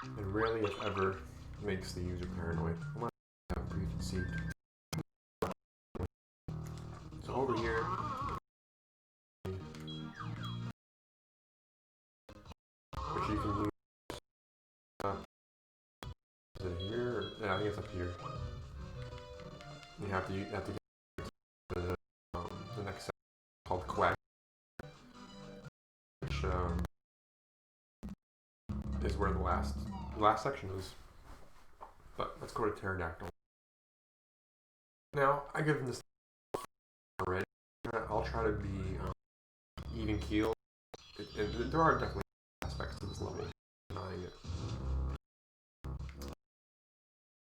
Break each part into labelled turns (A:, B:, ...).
A: It rarely, if ever, makes the user paranoid. Unless you have preconceived. So over here, which you can use. Is it here? Yeah, I think it's up here. You have to get the next section called quack, which is where the last section is. But let's go to Terrydactyland. Now I give this already. I'll try to be even keel. There are definitely aspects to this level denying it.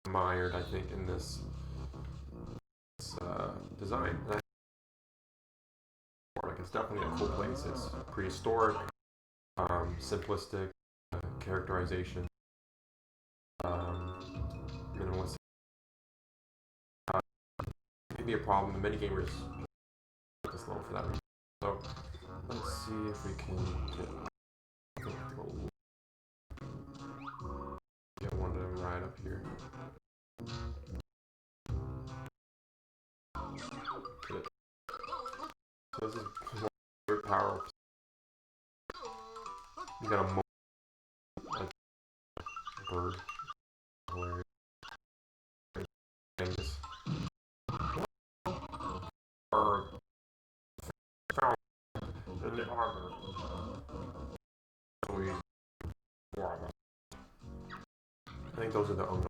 A: Mired, I think, in this design. Like, it's definitely a cool place. It's prehistoric, simplistic characterization, minimalist. Maybe a problem. Many gamers put this level for that reason. So let's see if we can get one to ride up here. Good. So this is very powerful. You got a bird. Things. Bird. Found in the armor. I think those are the Unga.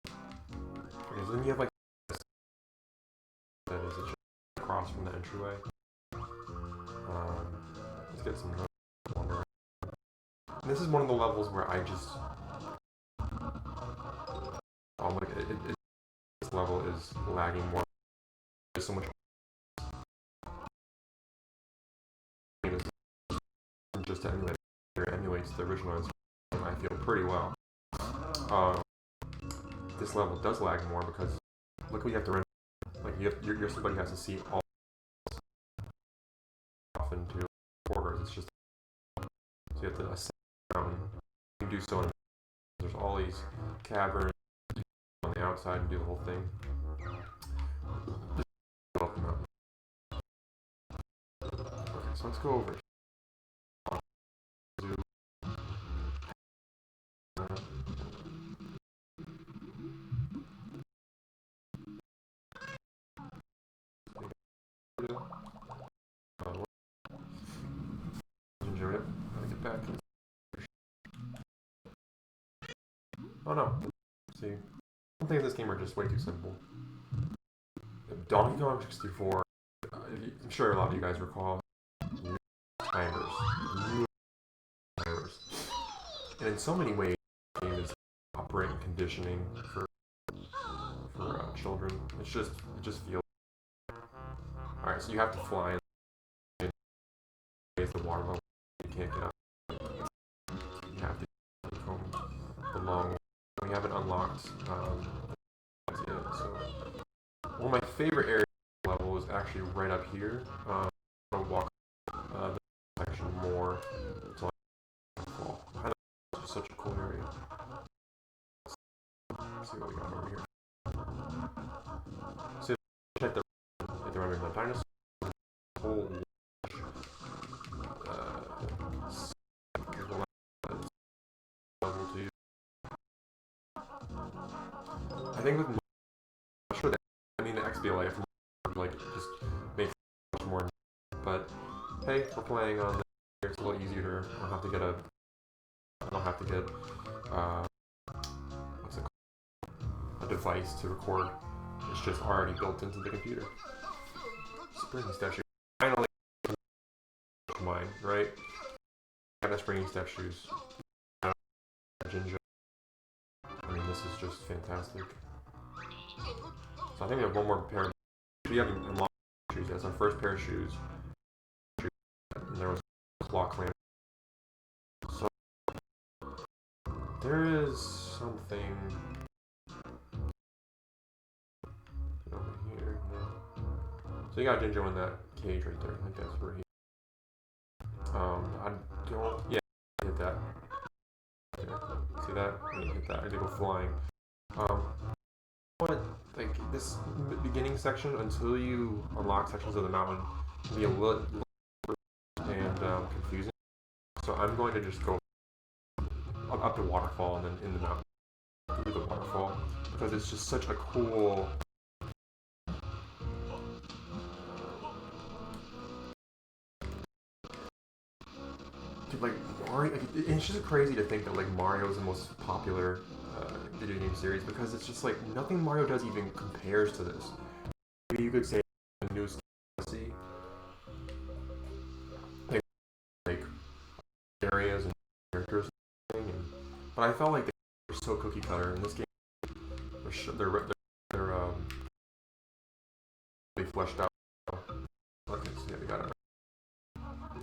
A: Because then you have like this that is across from the entryway. Let's get some wander. This is one of the levels where I just this level is lagging more. There's so much just to emulate it emulates the original and I feel pretty well. This level does lag more because look what you have to render. Like your somebody has to see all off into quarters. It's just so you have to ascend down. You can do so. There's all these caverns on the outside and do the whole thing. Okay, so let's go over. Enjoy it. Gotta get back. Oh no. See, some things in this game are just way too simple. Donkey Kong 64, I'm sure a lot of you guys recall, timers. And in so many ways, the game is operating conditioning for children. It just feels. Alright, so you have to fly and raise the water level. You can't get up. You have to go the long way. We haven't unlocked yet, so one of my favorite areas of the level is actually right up here. I'm gonna walk the section more until I fall. It's such a cool area. Let's see what we got over here. So check the dinosaur. Whole level 2. I think with sure that the XBLA like just makes much more, but hey, we're playing on this. It's a little easier. I don't have to get what's it called? A device to record. It's just already built into the computer. Springy step shoes. Finally, mine, right? I have the springy step shoes. Ginger. I mean, this is just fantastic. So I think we have one more pair. We haven't unlocked shoes. That's our first pair of shoes. And there was a clockwork. So there is something over here. No. So you got Jinjo in that cage right there. I think that's where he. I don't. Yeah, I hit that. Yeah. See that? I didn't hit that. I did go flying. But like this beginning section, until you unlock sections of the mountain, can be a little and confusing. So I'm going to just go up the waterfall and then in the mountain through the waterfall because it's just such a cool. Like Mario, it's just crazy to think that like Mario is the most popular video game series because it's just like nothing Mario does even compares to this. Maybe you could say the new Galaxy, like areas and characters, and but I felt like they were so cookie cutter in this game. They're they fleshed out. Okay, so yeah, we got a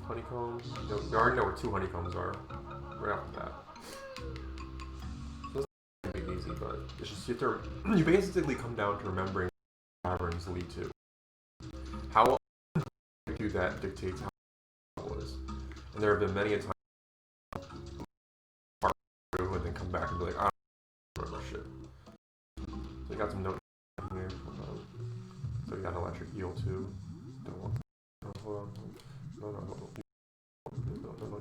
A: honeycomb. No, you already know where 2 honeycombs are right off the bat. So this is easy, but it's just you basically come down to remembering what caverns lead to. How long you do that dictates how it is. And there have been many a time part through and then come back and be like, I don't remember shit. So you got some notes here. So you got an electric eel too. Don't want that. Hold on. No,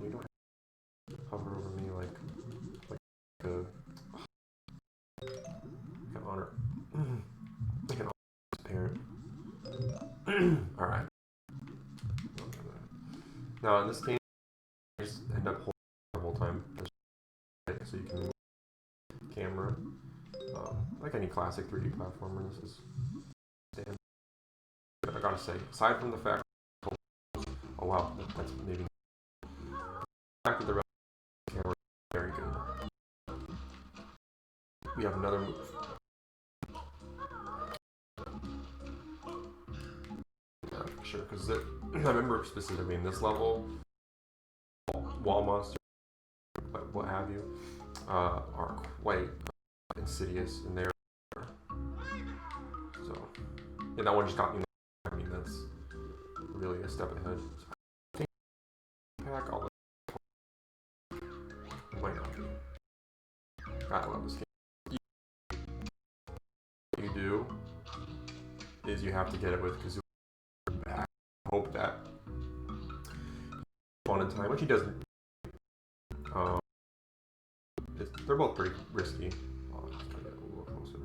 A: you don't hover over me like a honor. Like an honor parent. Alright. Now in this game, you just end up holding the whole time. So you can move the camera. Like any classic 3D platformer, this is standard. I gotta say, aside from the fact, oh wow, that's maybe the fact that the rest of the camera is very good. We have another move. Yeah, sure, because I remember specifically in this level, wall monsters, what have you, are quite insidious in there. So, and that one just got me. I mean, that's really a step ahead. So I think pack all the might not be. I love this game. What you do is you have to get it with Kazooie back. Hope that one in time, which he doesn't. They're both pretty risky. Oh, I'll just try to get a little closer.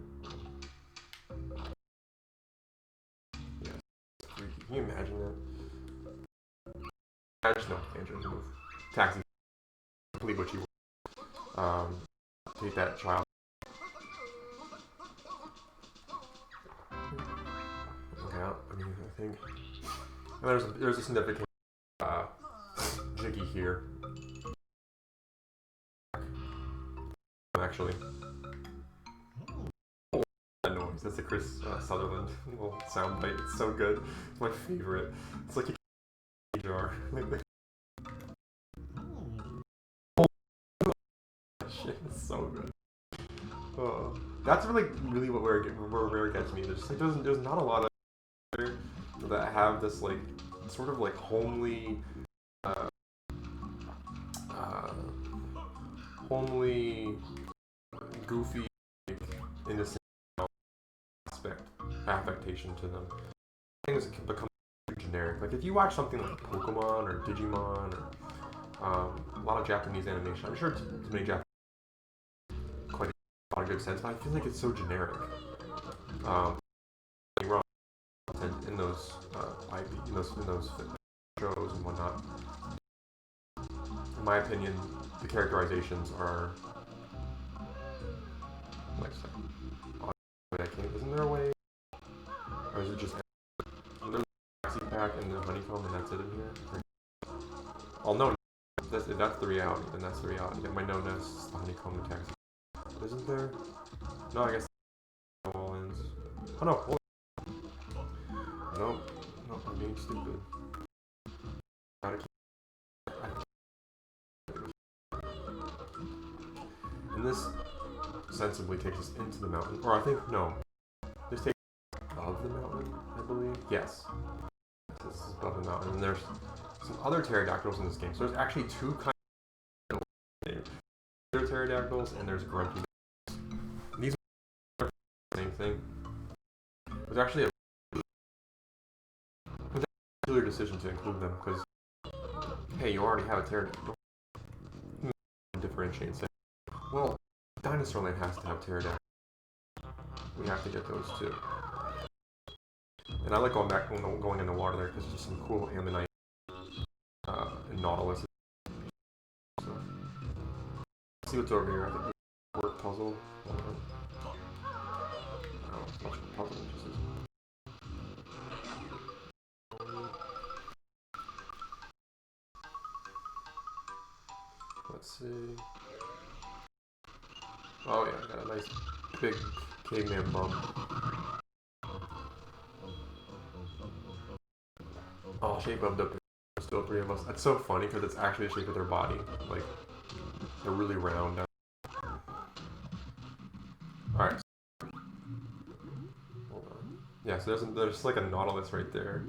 A: Yeah, it's freaky. Can you imagine that? I just know Banjo move. Taxi. Complete Witchyworld. Take that child. Okay, I mean, I think there's a significant jiggy here. Actually, that noise. That's the Chris Sutherland little sound bite. It's so good. It's my favorite. It's like a candy jar. Shit, it's so good. Oh, that's really what where it gets me. There's not a lot of that have this like sort of like homely goofy like, innocent affectation to them. Things can become too generic. Like if you watch something like Pokemon or Digimon or a lot of Japanese animation, I'm sure too many Japanese quite a lot of good sense, but I feel like it's so generic. Wrong in those IP, in those shows and whatnot. In my opinion, the characterizations are like isn't there a way, or is it just there's a taxi pack and the honeycomb and that's it in here? Oh no, if that's the reality, then that's the reality. That my no nest is the honeycomb and taxi. But isn't there? No, I guess it all ends. Oh no, hold on. No, I'm being stupid. And this sensibly takes us into the mountain, or I think, no, this takes us above the mountain, I believe. Yes, this is above the mountain, and there's some other pterodactyls in this game, so there's actually 2 kinds of pterodactyls and there's Gruntilda. These are the same thing. It was actually a peculiar decision to include them because, hey, you already have a pterodactyl. Differentiate and say, well, Dinosaur Land has to have pterodactyls. We have to get those too. And I like going back going in the water there because there's just some cool ammonite and nautilus. So, let's see what's over here. I think there's a word puzzle. Oh, it's much of a puzzle, it just is. Let's see. Oh yeah, got a nice big caveman bum. Oh, shape of the still three of us. That's so funny because it's actually the shape of their body. Like they're really round. All right. Hold on. Yeah, so there's like a nautilus right there,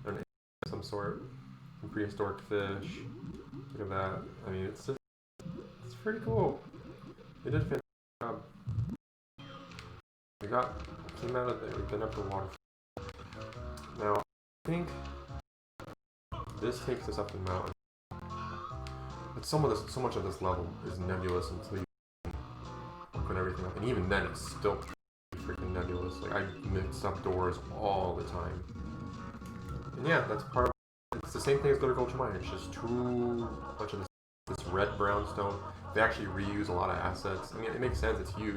A: an of some sort, a prehistoric fish. Look at that. I mean, it's pretty cool. They did a fantastic job. We came out of there. We've been up the water. Now, I think this takes us up the mountain. But so much of this level is nebulous until you open everything up, and even then, it's still freaking nebulous. Like I mix up doors all the time. And yeah, that's part of it. It's the same thing as Glitter Gulch Mine. It's just too much of this red brownstone. They actually reuse a lot of assets. I mean, it makes sense. It's huge.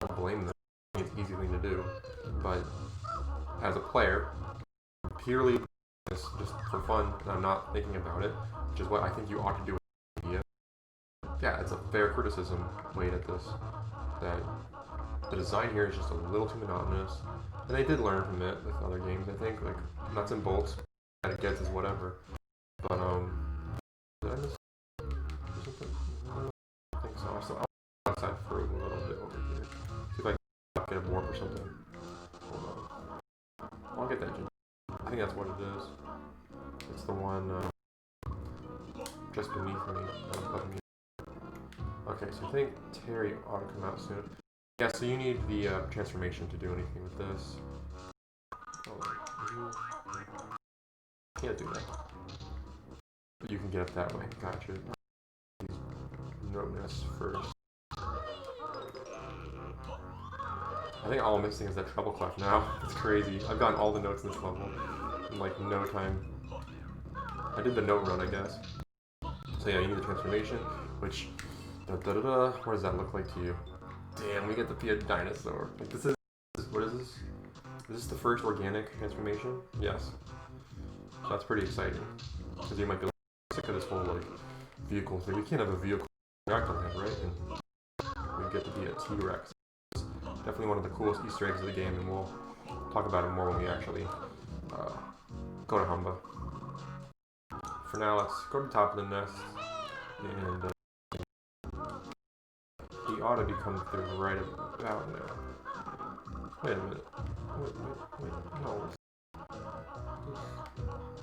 A: I don't blame them. It's an easy thing to do. But as a player, purely just for fun, and I'm not thinking about it, which is what I think you ought to do with media. Yeah, it's a fair criticism weighed at this. That the design here is just a little too monotonous. And they did learn from it with other games, I think. Like, nuts and bolts, that it gets is whatever. But, did I miss something? I think so. So I'll go outside for a little bit over here. See if I can get a warp or something. Hold on. I'll get that. I think that's what it is. It's the one just beneath me. Okay, so I think Terry ought to come out soon. Yeah, so you need the transformation to do anything with this. Oh, can't do that. But you can get it that way. Gotcha. Noteness first. I think all I'm missing is that treble clef now. It's crazy. I've gotten all the notes in this level in like no time. I did the note run, I guess. So yeah, you need the transformation, which what does that look like to you? Damn, we get to be a dinosaur. Like this is what is this? Is this the first organic transformation? Yes. So that's pretty exciting. Because you might be like, sick of this whole like vehicle thing. We can't have a vehicle in Terrydactyland, right? And we get to be a T-Rex. Definitely one of the coolest Easter eggs of the game, and we'll talk about it more when we actually go to Humba. For now, let's go to the top of the nest, and he ought to be coming through right about now. Wait a minute. Wait, no.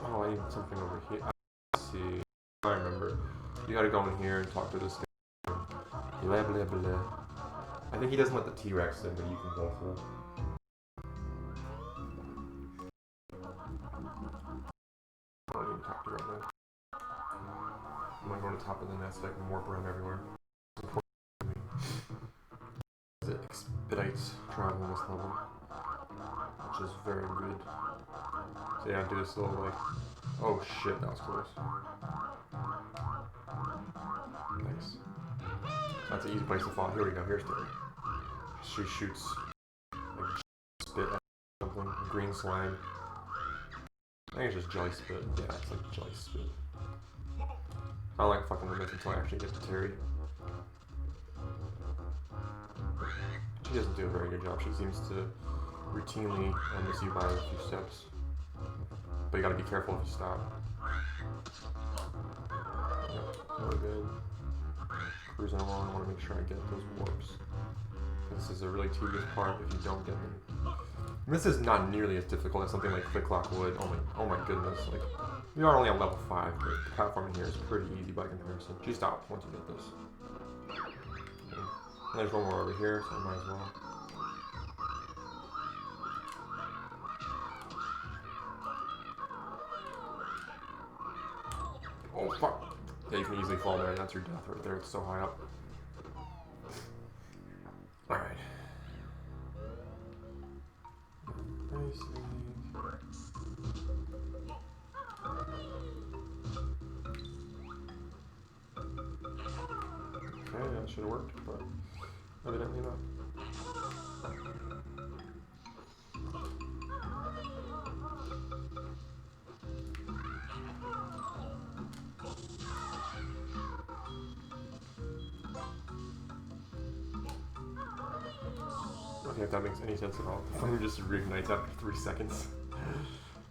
A: Oh, I need something over here. I see. I remember. You gotta go in here and talk to this guy. Blah, blah, blah. I think he doesn't let the T-Rex in, but you can go through. I don't need to talk to you right now. I'm gonna go to the top of the nest so I can warp around everywhere. It's important to me. It expedites travel in this level, which is very good. So yeah, do this little like, oh shit, that was close. Nice. That's an easy place to fall. Here we go. Here's Terry. She shoots like spit at something. Green slime. I think it's just jelly spit. Yeah, it's like jelly spit. I don't like fucking with this until I actually get to Terry. She doesn't do a very good job. She seems to routinely miss you by a few steps. But you gotta be careful if you stop. Yeah, really good. Cruising along, I want to make sure I get those warps. This is a really tedious part if you don't get them. And this is not nearly as difficult as something like Click Clock would. Oh my goodness! Like we are only on level 5, but the platforming here is pretty easy by comparison. She stops once you get this. There's one more over here, so I might as well. Oh fuck! Yeah, you can easily fall there, and that's your death right there. It's so high up. Alright. Okay, that should have worked, but evidently not. Okay, if that makes any sense at all. The flame just reignites after 3 seconds.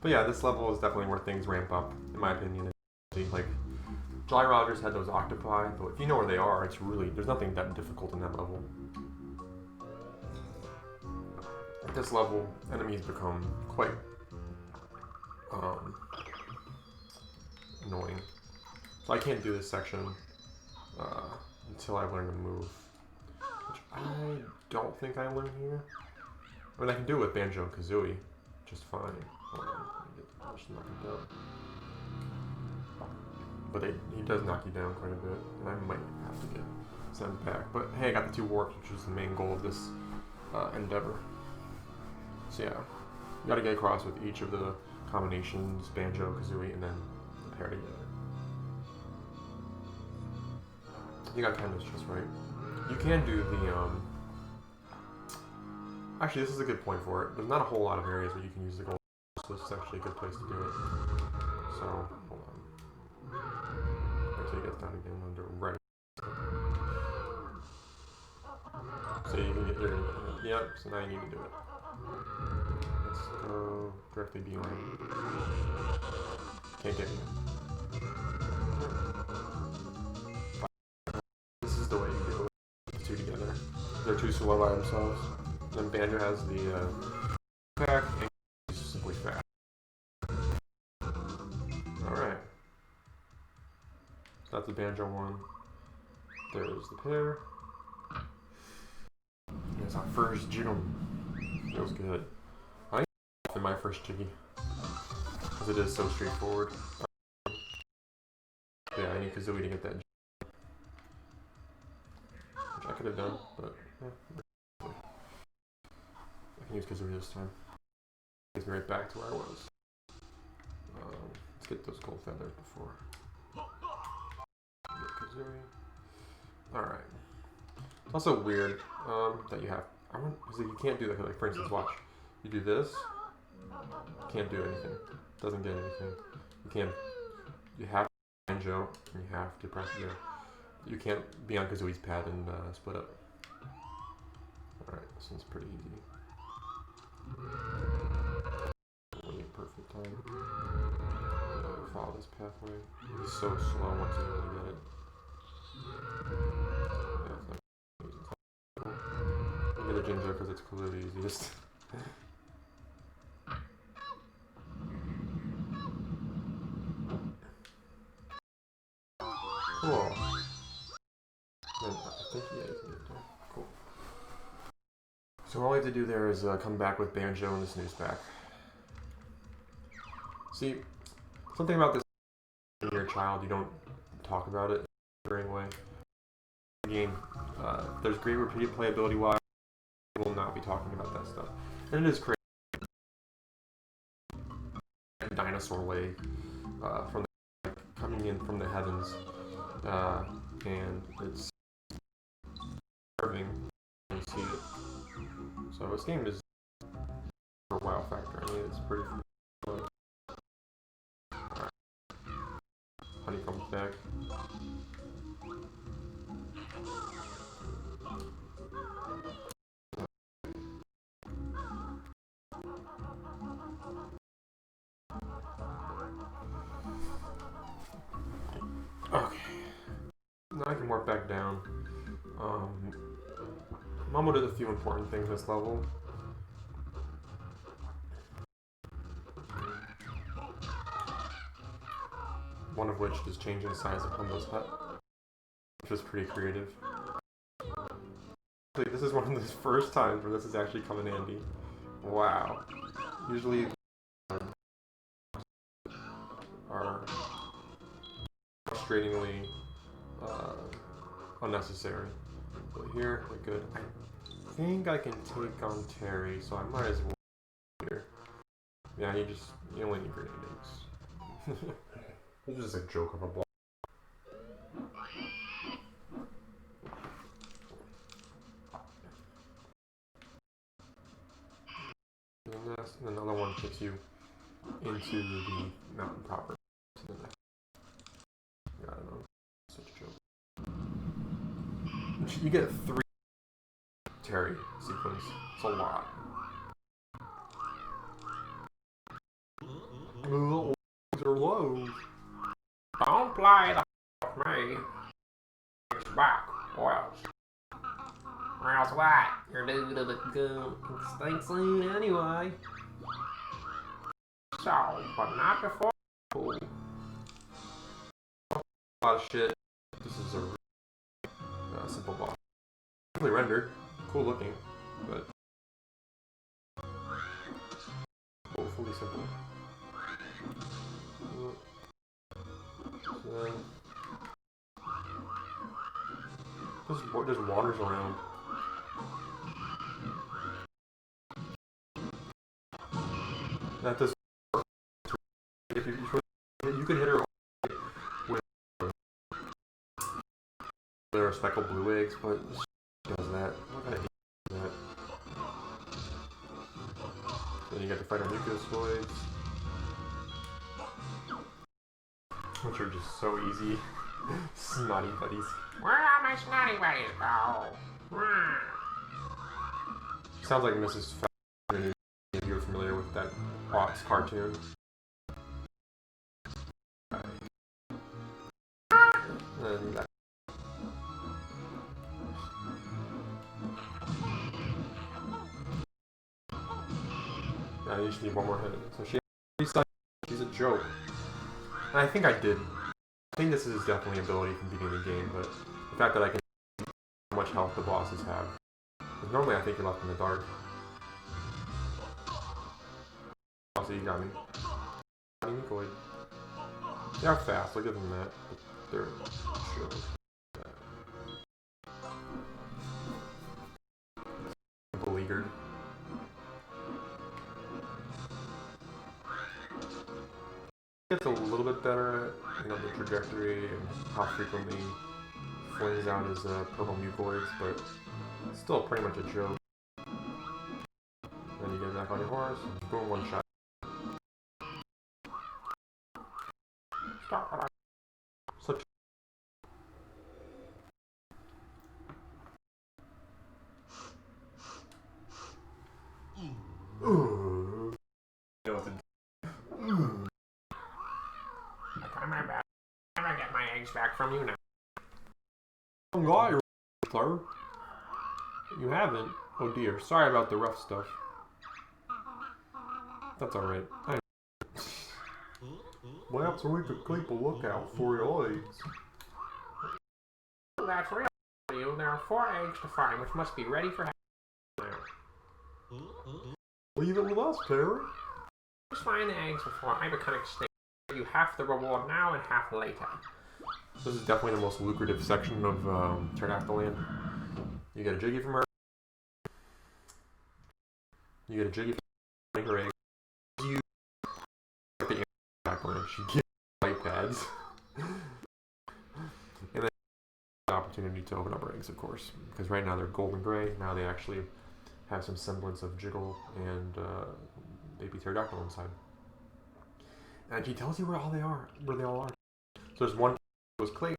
A: But yeah, this level is definitely where things ramp up, in my opinion. Like, Jolly Rogers had those octopi, but if you know where they are, it's really, there's nothing that difficult in that level. At this level, enemies become quite annoying. So I can't do this section until I learn to move. Which I don't think I learn here. I mean, I can do it with Banjo and Kazooie just fine. Hold on, let me get the person knocked down. But he does knock you down quite a bit, and I might have to get sent back. But hey, I got the 2 warps, which is the main goal of this endeavor. So yeah, you gotta get across with each of the combinations, Banjo, Kazooie, and then the pair together. You got time this just right. You can do the, actually this is a good point for it. There's not a whole lot of areas where you can use the gold, so this is actually a good place to do it. So, hold on. Until he gets down again under right. So you can get your, yep, so now you need to do it. Let's go directly behind. Can't get me. This is the way you do it. The 2 together. They're 2 slow by themselves. Then Banjo has the pack and he's simply fast. Alright. So that's the Banjo one. There's the pair. Here's our first jiggle. Feels good. I think in my first jiggy. Because it is so straightforward. Yeah, I need Kazooie to get that. Which I could have done, but yeah. I can use Kazooie this time. Takes me right back to where I was. Let's get those gold feathers before. Get Kazooie. Alright. It's also weird that you have. You can't do that. Like, for instance, watch. You do this. Can't do anything. Doesn't get anything. You can't. You have to Banjo and you have to press it. You can't be on Kazooie's pad and split up. Alright, this one's pretty easy. Wait, perfect time. Follow this pathway. It's so slow once you really get it. Yeah, it's not easy. Get a ginger because it's clearly the easiest. Cool. Then I think yeah, you can get there. Cool. So all I have to do there is come back with Banjo and the snooze pack. See, something about this when you're a child, you don't talk about it in a varying way. The game, there's great replayability wise, we will not be talking about that stuff. And it is crazy. A dinosaur leg from the, coming in from the heavens, and it's serving and you see it. So this game is a wow factor. I mean, it's pretty fun. Right. Honeycomb's back. Okay. Now I can work back down. Mumble did a few important things this level. One of which is changing the size of Humble's hut, which was pretty creative. This is one of the first times where this is actually come in handy. Wow. Usually are frustratingly unnecessary. But here, we're good. I think I can take on Terry, so I might as well here. Yeah, you only need grenade eggs. This is just a joke of a block. And another one puts you into the mountain proper. I don't know. Such a joke. You get 3 Terry sequence. It's a lot. Are low. Don't play the with me. It's back. Or else what? You're due to the extinct soon anyway. So, but not before. Cool. A lot of shit. This is a simple boss. Simply rendered. Cool looking, but fully simple. There's waters around. That does. If you can hit her with there are speckled blue eggs, but does that? What kind of is that? Then you got to fight our mucosoids, which are just so easy. Snotty buddies.
B: Where are my snotty buddies go?
A: Sounds like Mrs. Falcon, if you're familiar with that Ox cartoon. And that. I just need one more hit. So she's a joke. And I think I did. I think this is definitely an ability from beating the game, but the fact that I can see how much health the bosses have. Because normally I think you're left in the dark. Oh, so you got me. They're fast, I'll give them that. But they're sure. Beleaguered. Gets a little bit better at the trajectory and how frequently flings out his purple mucoids, but it's still pretty much a joke. Then you get back on your horse, and boom, one shot.
B: Stop it.
A: Such
B: I'm gonna get my eggs back from you now.
A: I'm glad you're sir. You haven't? Oh dear, sorry about the rough stuff. That's alright. Perhaps we could keep a lookout for your eggs.
B: That's real for you. There are 4 eggs to find, which must be ready for hatching.
A: Leave it with us, Terry.
B: Just find the eggs before I become extinct. You half the reward now and half later.
A: This is definitely the most lucrative section of Terrydactyland. You get a jiggy from her. You get a jiggy from her egg. You get the Terrydactyland. She gives you iPads. And then the opportunity to open up her eggs, of course. Because right now they're golden gray. Now they actually have some semblance of jiggle and baby pterodactyl inside. And she tells you where all they all are. So there's one that was clay,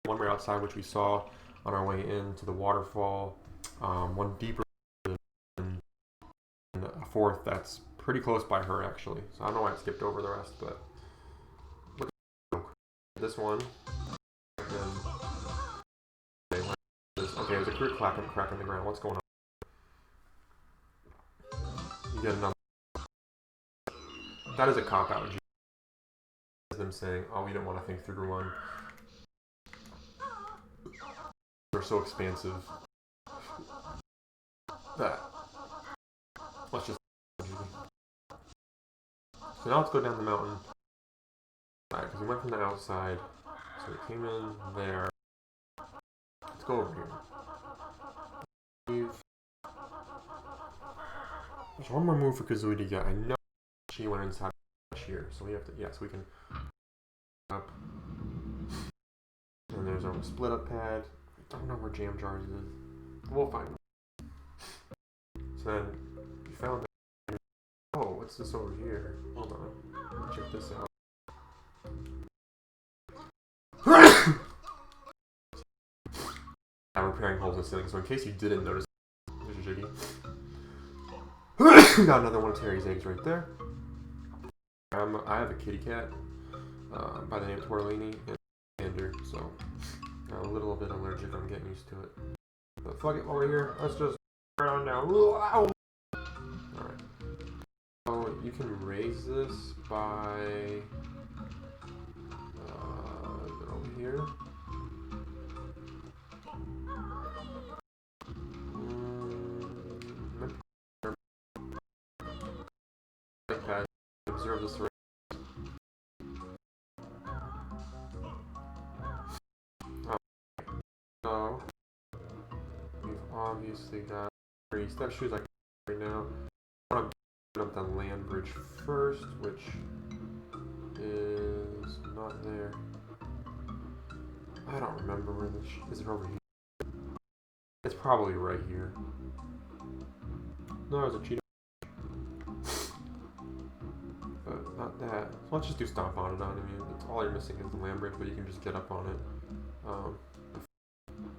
A: one right outside, which we saw on our way into the waterfall, one deeper, and a 4th that's pretty close by her actually. So I don't know why I skipped over the rest, but look at this one. And okay, there's a clear crack in the ground. What's going on? You get another. That is a cop out. Them saying, "Oh, we don't want to think through one." They're so expansive. that. Let's just. So now let's go down the mountain. Because we went from the outside. So we came in there. Let's go over here. There's one more move for Kazooie to get. I know she went inside here. So we have to. Yeah, so we can. Up. And there's our split up pad. I don't know where Jam Jars is. We'll find it. So then we found that. Oh, what's this over here? Hold on. Check this out. I'm repairing holes in the ceiling, so in case you didn't notice, there's a jiggy. We got another one of Terry's eggs right there. I have a kitty cat by the name of Torlini and Gander, so I'm a little bit allergic. I'm getting used to it. But fuck it, while we're here, let's just turn on now. Alright. So you can raise this by over here. Observe this right. So we've obviously got 3 step shoes like right now. I want to put up the land bridge first, which is not there. I don't remember where this is. It over here? It's probably right here. No, there's a cheetah. But not that. So let's just do stomp on it. I mean, that's all you're missing is the land bridge, but you can just get up on it.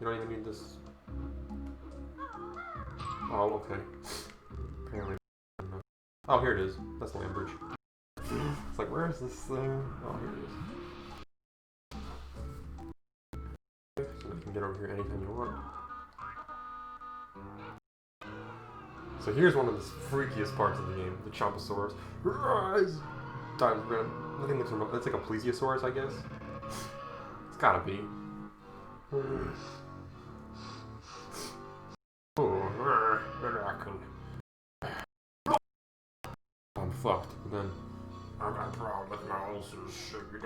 A: You don't even need this. Oh, okay. Apparently. Oh, here it is. That's the land bridge. It's like, where is this thing? Oh, here it is. So you can get over here anytime you want. So here's one of the freakiest parts of the game, the Chomposaurus. I think it's like a plesiosaurus, I guess. It's gotta be. I'm fucked. But then I got a problem with my ulcers. Shit, you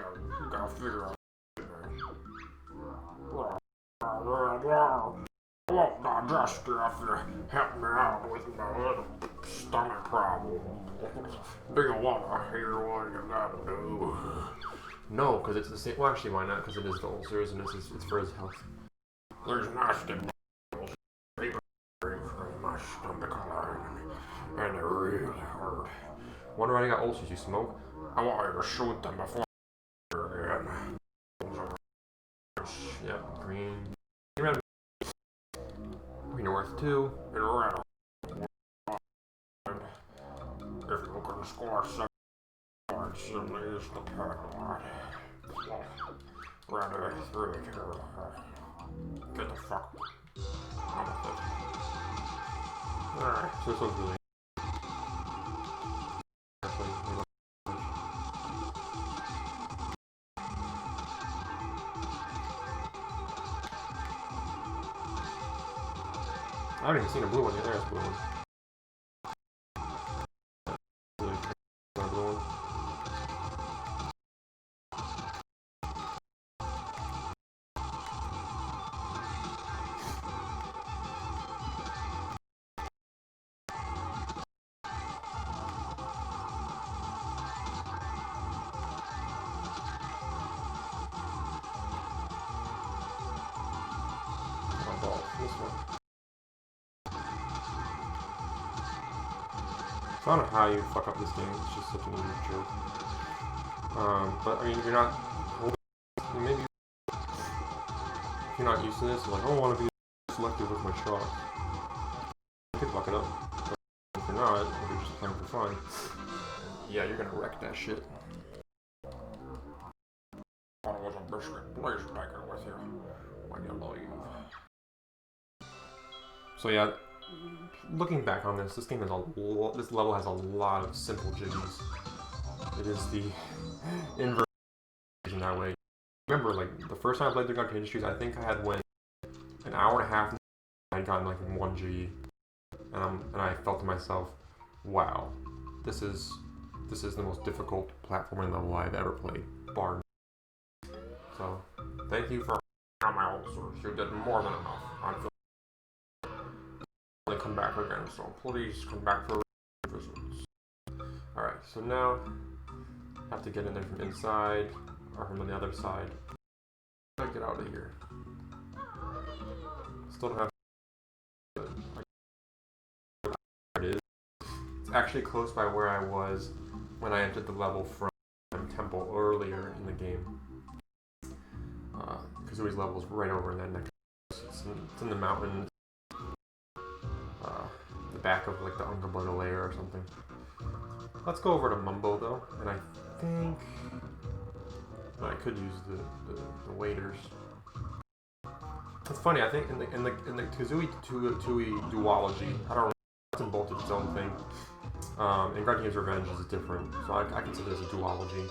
A: gotta figure out. Well, digester, if you help me out with my little stomach problem, do you want to hear what you gotta do? No, because it's the same. Well, actually, why not? Because it is the ulcers and it's for his health. There's nasty balls from my stomach line, and they really hurt. Wonder why you got ulcers? You smoke? I want you to shoot them before again. Yep, green. North 2 and red. If you can score 7 points, then use the padlock. Ready, 3, 2, get the fuck on with it. Alright, so this one's really. I haven't even seen a blue one yet. There's a blue one. This one. I don't know how you fuck up this game. It's just such an easy joke. But I mean, if you're not, maybe if you're not used to this, you're like, oh, I want to be selective with my shots. You could fuck it up. But if you're not, if you're just playing for fun, yeah, you're gonna wreck that shit. I was a biscuit blaze baker with you when you leave. So yeah. Looking back on this, this level has a lot of simple jiggies. It is the inverse in that way. Remember, like the first time I played the Gun Industries, I think I had went an hour and a half. I'd gotten like 1 jiggy. and I felt to myself, wow, this is the most difficult platforming level I've ever played, bar none. So, thank you for my ulcers. You did more than enough. I'm going to come back again, so please come back for visits. Alright, so now I have to get in there from inside, or from the other side. How do I get out of here? Still don't have it is. It's actually close by where I was when I entered the level from Temple earlier in the game. Kazooie's level is right over in that next. It's in the mountains. The back of like the Unga Bunga layer or something. Let's go over to Mumble though, and I think I could use the waiters. It's funny. I think in the Kazooie Tooie duology, I don't know. It's in both of its own thing. And Gruntilda's Revenge is different, so I consider this a duology.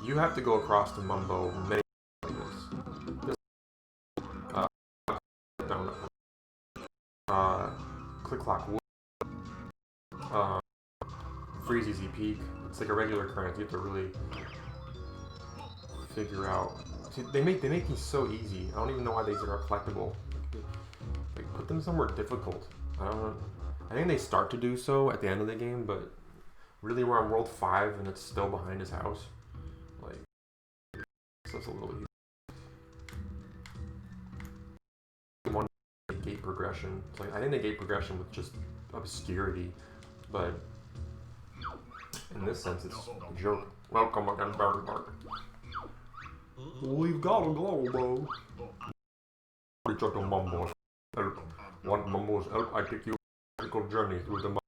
A: You have to go across to Mumbo many times. Click Clock Wood, Freeze Easy Peak. It's like a regular current. You have to really figure out. See, they make these so easy. I don't even know why these are collectible. Like put them somewhere difficult. I don't know. I think they start to do so at the end of the game, but really we're on World 5 and it's still behind his house. Like, so it's a little easy. One gate progression. It's like I think they gate progression with just obscurity, but in this sense it's a joke. Welcome again, everybody. We've got a glowbo. Reach out to Mumble. One Mumble's out, I take you on a magical journey through the mumble.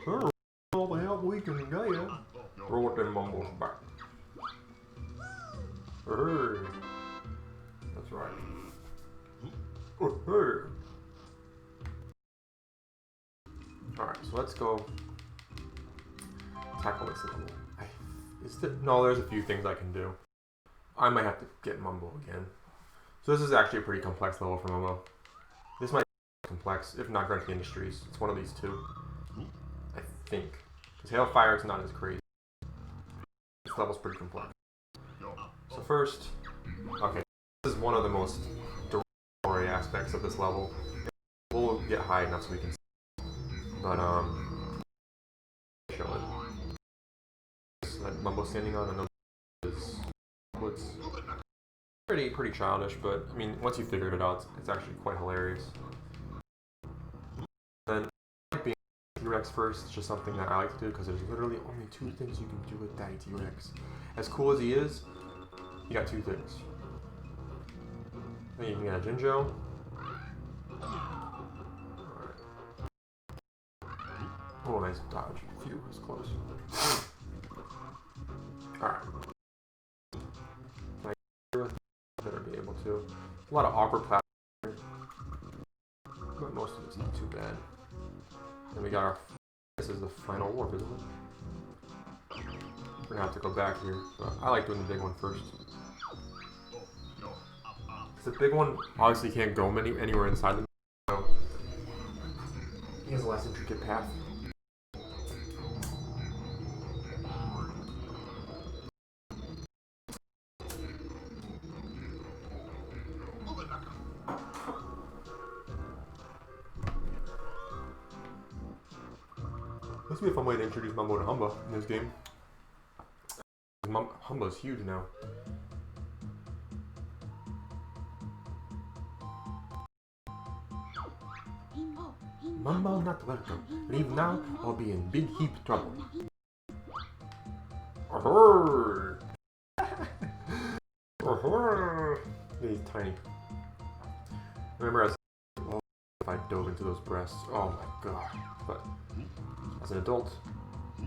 A: Sure, all the help we can get. Throw it in Mumble's back. Hey. That's right. Hey. Alright, so let's go tackle this level. No, there's a few things I can do. I might have to get Mumble again. So this is actually a pretty complex level for Mumble. This might be complex, if not Grunty Industries. It's one of these two. I think. Because Hailfire is not as crazy. This level's pretty complex. So first, okay, this is one of the most story aspects of this level. We'll get high enough so we can see. But, show it. That Mumbo's standing on, and it's pretty childish, but I mean, once you figured it out, it's actually quite hilarious. Then, being T-Rex first is just something that I like to do because there's literally only two things you can do with Daddy T-Rex. As cool as he is, you got two things. Then you can get a Jinjo. Alright. Oh, nice dodge. Phew, it was close. Alright. Better be able to. A lot of awkward platforming, but most of it's not too bad. Then we got our. This is the final warp, isn't it? We're gonna have to go back here. But I like doing the big one first. The big one obviously can't go anywhere inside the. So he has a less intricate path. This would be a fun way to introduce Mumbo to Humba in this game. Humba's huge now. Mumbo not welcome. Leave now or be in big heap trouble. Arrgh! Arrgh! He's tiny. Remember as if I dove into those breasts. Oh my god. But as an adult,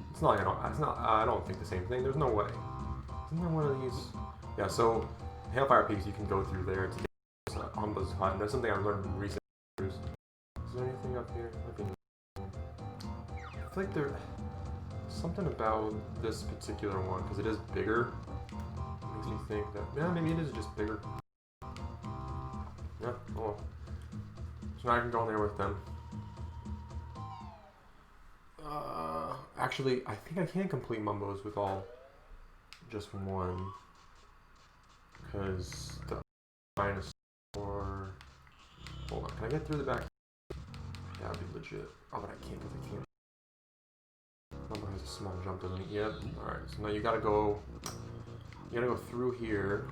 A: it's not like I don't think the same thing. There's no way. Isn't there one of these? Yeah, so Hailfire Peaks you can go through there to get Humba's hut. And there's something I learned in recent years. Is there anything up here? I feel like there's something about this particular one, because it is bigger. It makes me think that, yeah, maybe it is just bigger. Yeah, oh. So now I can go in there with them. Actually, I think I can complete Mumbos with all just one. Because the minus 4... Hold on, can I get through the back? That would be legit. Oh, but I can't because I can't. Mumble has a small jump, doesn't he? Yep. Alright, so now you gotta go... You gotta go through here.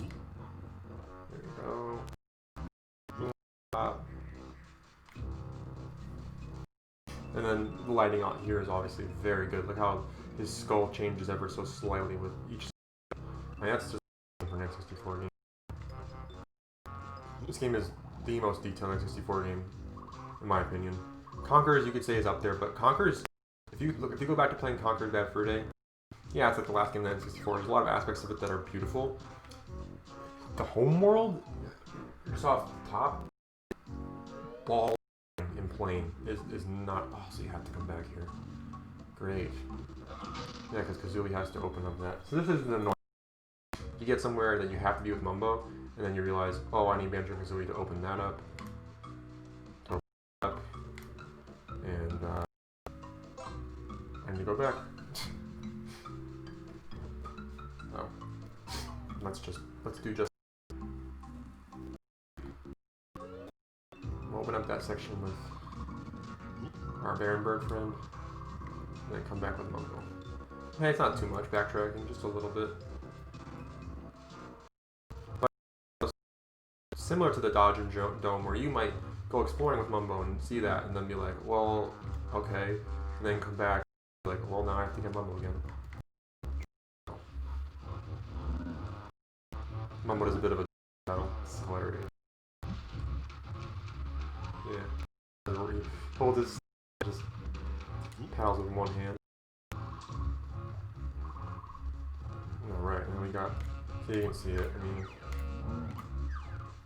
A: There you go. And then the lighting out here is obviously very good. Look how his skull changes ever so slightly with each. I mean, that's just for an N64 game. This game is the most detailed N64 game, in my opinion. Conker's, you could say, is up there, but Conker's, if you go back to playing Conker's Bad Fur Day, yeah, it's like the last game of the N64. There's a lot of aspects of it that are beautiful. The home world, just off the top, ball in plane is not. Oh, so you have to come back here. Great. Yeah, because Kazooie has to open up that. So this is the annoying. You get somewhere that you have to be with Mumbo, and then you realize, oh, I need Banjo Kazooie to open that up. And I need to go back. Oh. Let's do just. We'll open up that section with our Baron Bird friend, and then come back with Mumbo. Hey, it's not too much backtracking, just a little bit. But similar to the Dodge and Dome, where you might go exploring with Mumbo and see that, and then be like, well, okay, and then come back, and be like, well, now I have to get Mumbo again. Mumbo does a bit of a battle. It's hilarious. Yeah. Hold his just paddles with one hand. Alright, and then we got, so you can see it, I mean,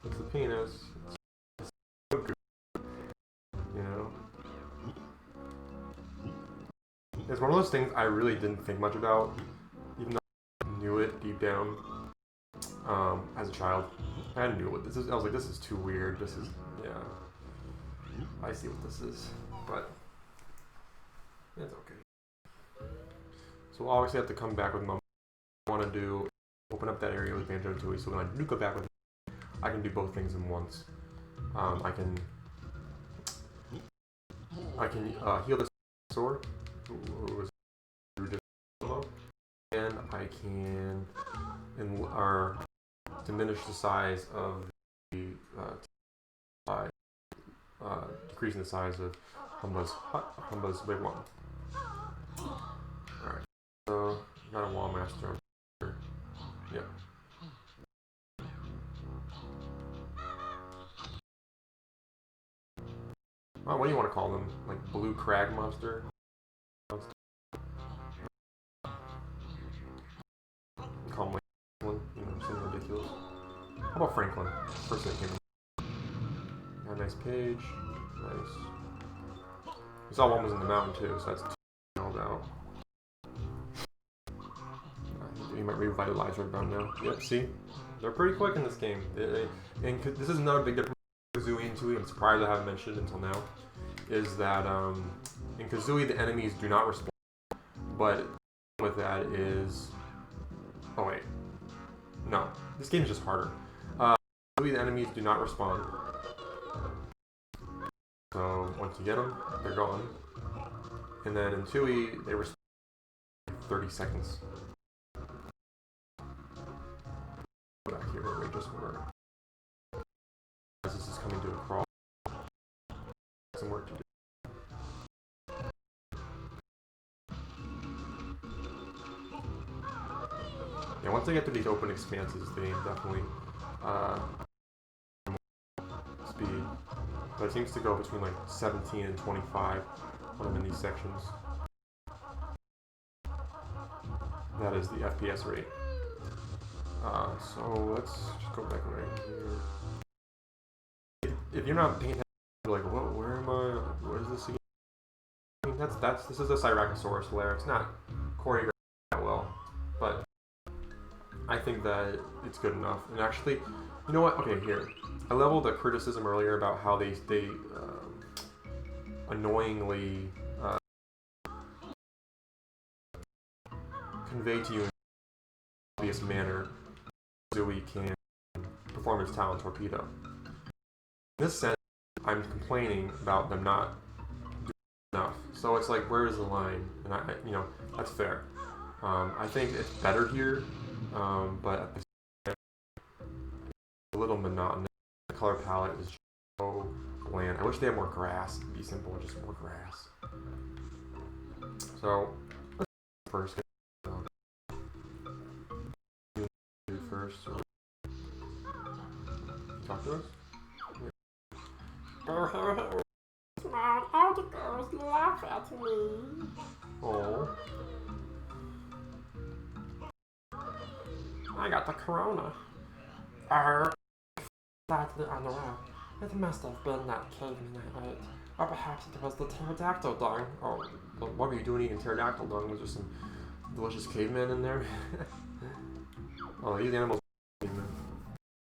A: it's the penis, it's so good, you know? It's one of those things I really didn't think much about, even though I knew it deep down, as a child. I knew what this is, I was like, this is too weird, this is, yeah, I see what this is, but it's okay. So we'll obviously have to come back with Mum. Want to do open up that area with Banjo Tooie, so when I do go back with him, I can do both things in once. I can heal this sword, and I can diminish the size of the decreasing the size of Humba's big one. Alright, so got a wall master. Yep. Oh, what do you want to call them? Like blue crag monster? Call them like Franklin, you know, something ridiculous. How about Franklin? First thing came in. Got a nice page. Nice. We saw one was in the mountain too, so that's all out. You might revitalize right about now. Yep, see? They're pretty quick in this game. And this is another big difference between Kazooie and Tooie, I'm surprised I haven't mentioned until now, is that in Kazooie the enemies do not respond, but with that is... Oh wait. No. This game is just harder. Kazooie the enemies do not respond. So once you get them, they're gone. And then in Tooie, they respond in 30 seconds. Back here where we just were. As this is coming to a crawl. Some work to do. Yeah, once I get to these open expanses, the game definitely speed. But it seems to go between like 17 and 25 when I'm in these sections. That is the FPS rate. So let's just go back right here. If you're not paying attention, you're like, what? Where am I? What is this again? I mean, this is a styracosaurus lair. It's not choreographed that well, but I think that it's good enough. And actually, you know what? Okay, here. I leveled a criticism earlier about how they annoyingly convey to you in an obvious manner Kazooie can perform his talon torpedo. In this sense, I'm complaining about them not doing enough. So it's like, where is the line? And that's fair. I think it's better here, but at the same time, it's a little monotonous. The color palette is so bland. I wish they had more grass. It'd be simple, just more grass. So, let's first get first. Talk to us.
B: All the girls laugh at me.
A: Oh.
B: I got the corona. Slightly unaware. It must have been that caveman I ate. Or perhaps it was the pterodactyl dung.
A: Oh, what were you doing eating pterodactyl dung? Was there some delicious cavemen in there? Oh, these animals are cavemen.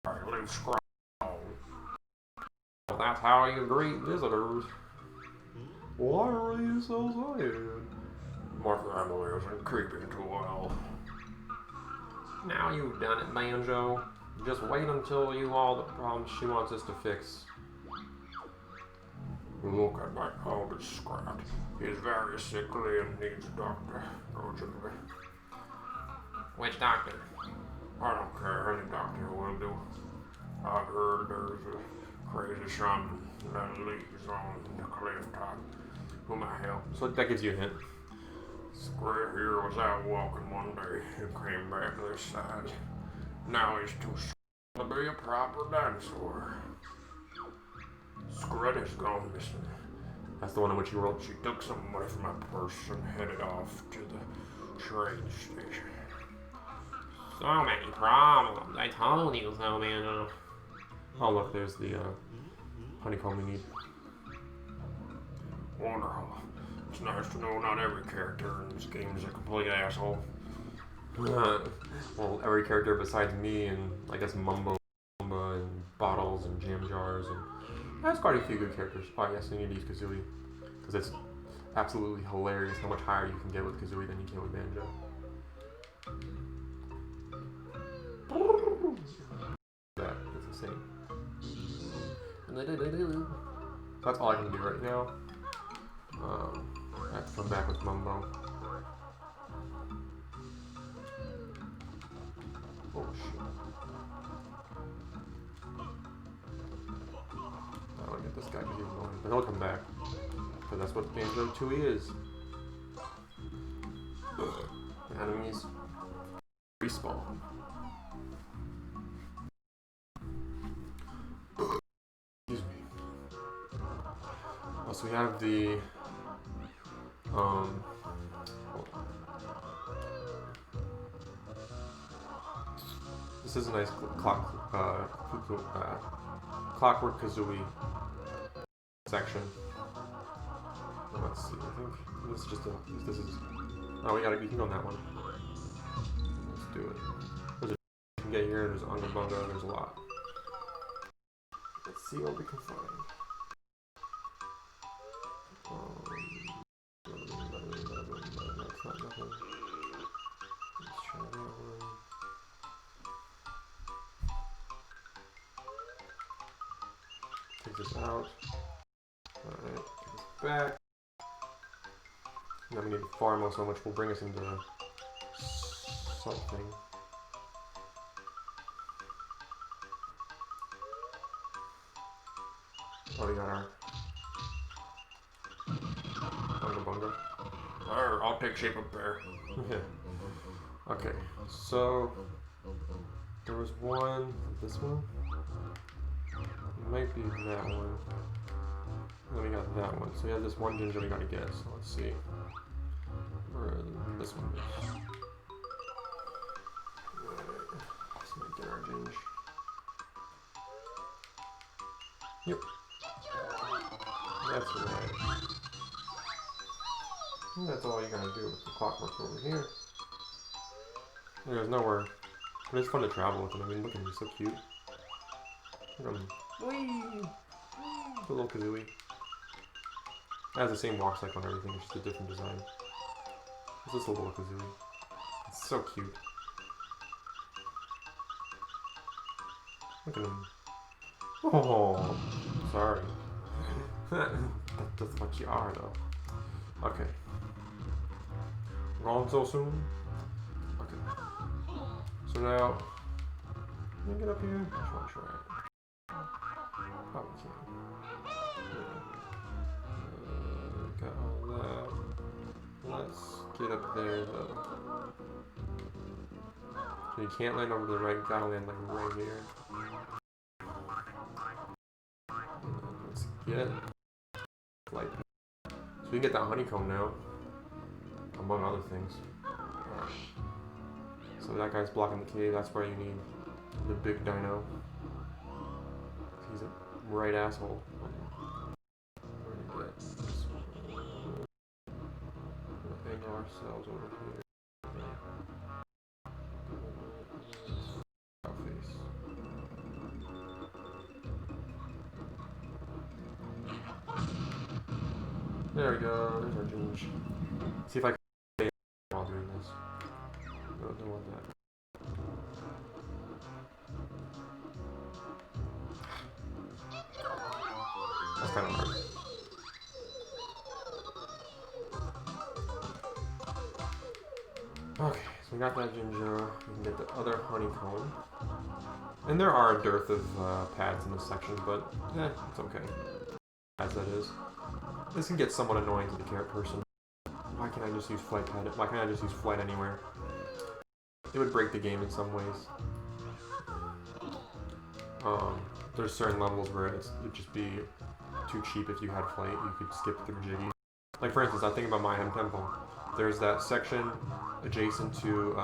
B: I live scroll. That's how you greet visitors.
A: Why are you so sad?
B: My family isn't keeping too well. Now you've done it, Banjo. Just wait until you all the problems she wants us to fix.
C: Look at my oldest Scrat. He's very sickly and needs a doctor urgently.
B: Which doctor?
C: I don't care, any doctor will do. I've heard there's a crazy shaman that lives on the cliff top who might help.
A: So that gives you a hint.
C: Scrat here was out walking one day and came back this side. Now he's too small to be a proper dinosaur. Scrat has gone missing.
A: That's the one in Witchyworld.
C: She took some money from my purse and headed off to the train station.
B: So many problems. I told you so, Banjo.
A: Oh look, there's the honeycomb we need.
C: Wonderful. It's nice to know not every character in this game is a complete asshole.
A: Well, every character besides me and I guess Mumble and Bottles and Jam Jars and there's quite a few good characters. Oh yes, I need to use Kazooie because it's absolutely hilarious how much higher you can get with Kazooie than you can with Banjo. That's insane. That's all I can do right now. I have to come back with Mumbo. Oh shit. I want to get this guy because he's annoying. But he'll come back. Because that's what Banjo Tooie is. Enemies respawn. Excuse me. Oh, so we have the this is a nice clockwork Kazooie section. Let's see. I think this is just this is. Oh, we can go on that one. Let's do it. There's a you can get here. There's Unga Bunga. There's a lot. Let's see what we can find. That's not nothing. Let's try that one. Take this out. Alright, take this back. Now we need to farm also, which will bring us into something. Oh, we got our Unga Bunga.
C: I'll take shape of pear.
A: Yeah. Okay, so there was one. This one? It might be that one. And then we got that one. So we have this one ginger we gotta get. So let's see. Where this one is. Let's make get our ginger. Yep. That's right. And that's all you gotta do with the clockwork over here. There's nowhere. But it's fun to travel with them. I mean, look at him, he's so cute. Look at him. Whee! The little Kazooie. It has the same walk cycle and everything, it's just a different design. It's just a little Kazooie. It's so cute. Look at him. Oh, sorry. That's what you are, though. Okay. Gone so soon? Okay. So now, can you get up here? Just want to try it. Probably can. Got all that. Let's get up there, though. So you can't land over the right, you gotta land like right here. Let's get light. So we can get that honeycomb now, among other things. Alright. So that guy's blocking the cave, that's where you need the big dino. He's a right asshole. We're gonna get this one. We'll angle ourselves over here. Face. There we go, there's our ginge. See if I can stay while doing this. No, don't want that. That's kind of hard. Okay, so we got that ginger. We can get the other honeycomb. And there are a dearth of pads in this section, but it's okay. As that is. This can get somewhat annoying to the carrot person. Why can't I just use flight pad? Why can't I just use flight anywhere? It would break the game in some ways. There's certain levels where it'd just be too cheap if you had flight. You could skip through Jiggy. Like for instance, I think about Mayhem Temple. There's that section adjacent to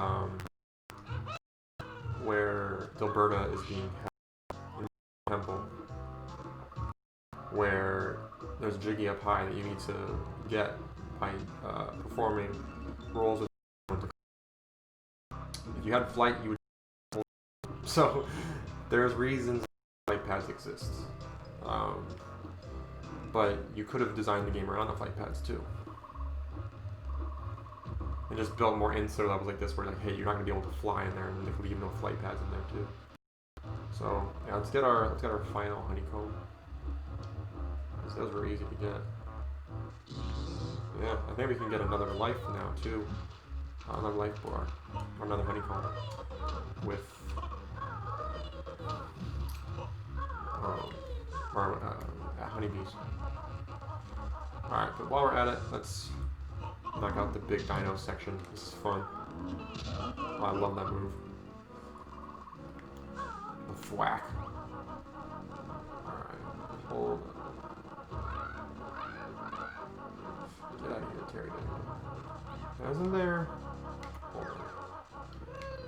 A: where Dilberta is being held in the temple, where there's Jiggy up high that you need to get by performing rolls with. If you had flight, you would. So there's reasons flight pads exist, but you could have designed the game around the flight pads too, and just built more insular levels like this, where like, hey, you're not gonna be able to fly in there, and there could be no flight pads in there too. So yeah, let's get our final honeycomb. Those were easy to get. Yeah, I think we can get another life now too. Another life bar, or another honeycomb with honeybees. Alright, but while we're at it, let's knock out the big dino section. This is fun. Oh, I love that move. The thwack. Alright, hold on. Get out of here, Terrydactyland. Isn't there... Hold on.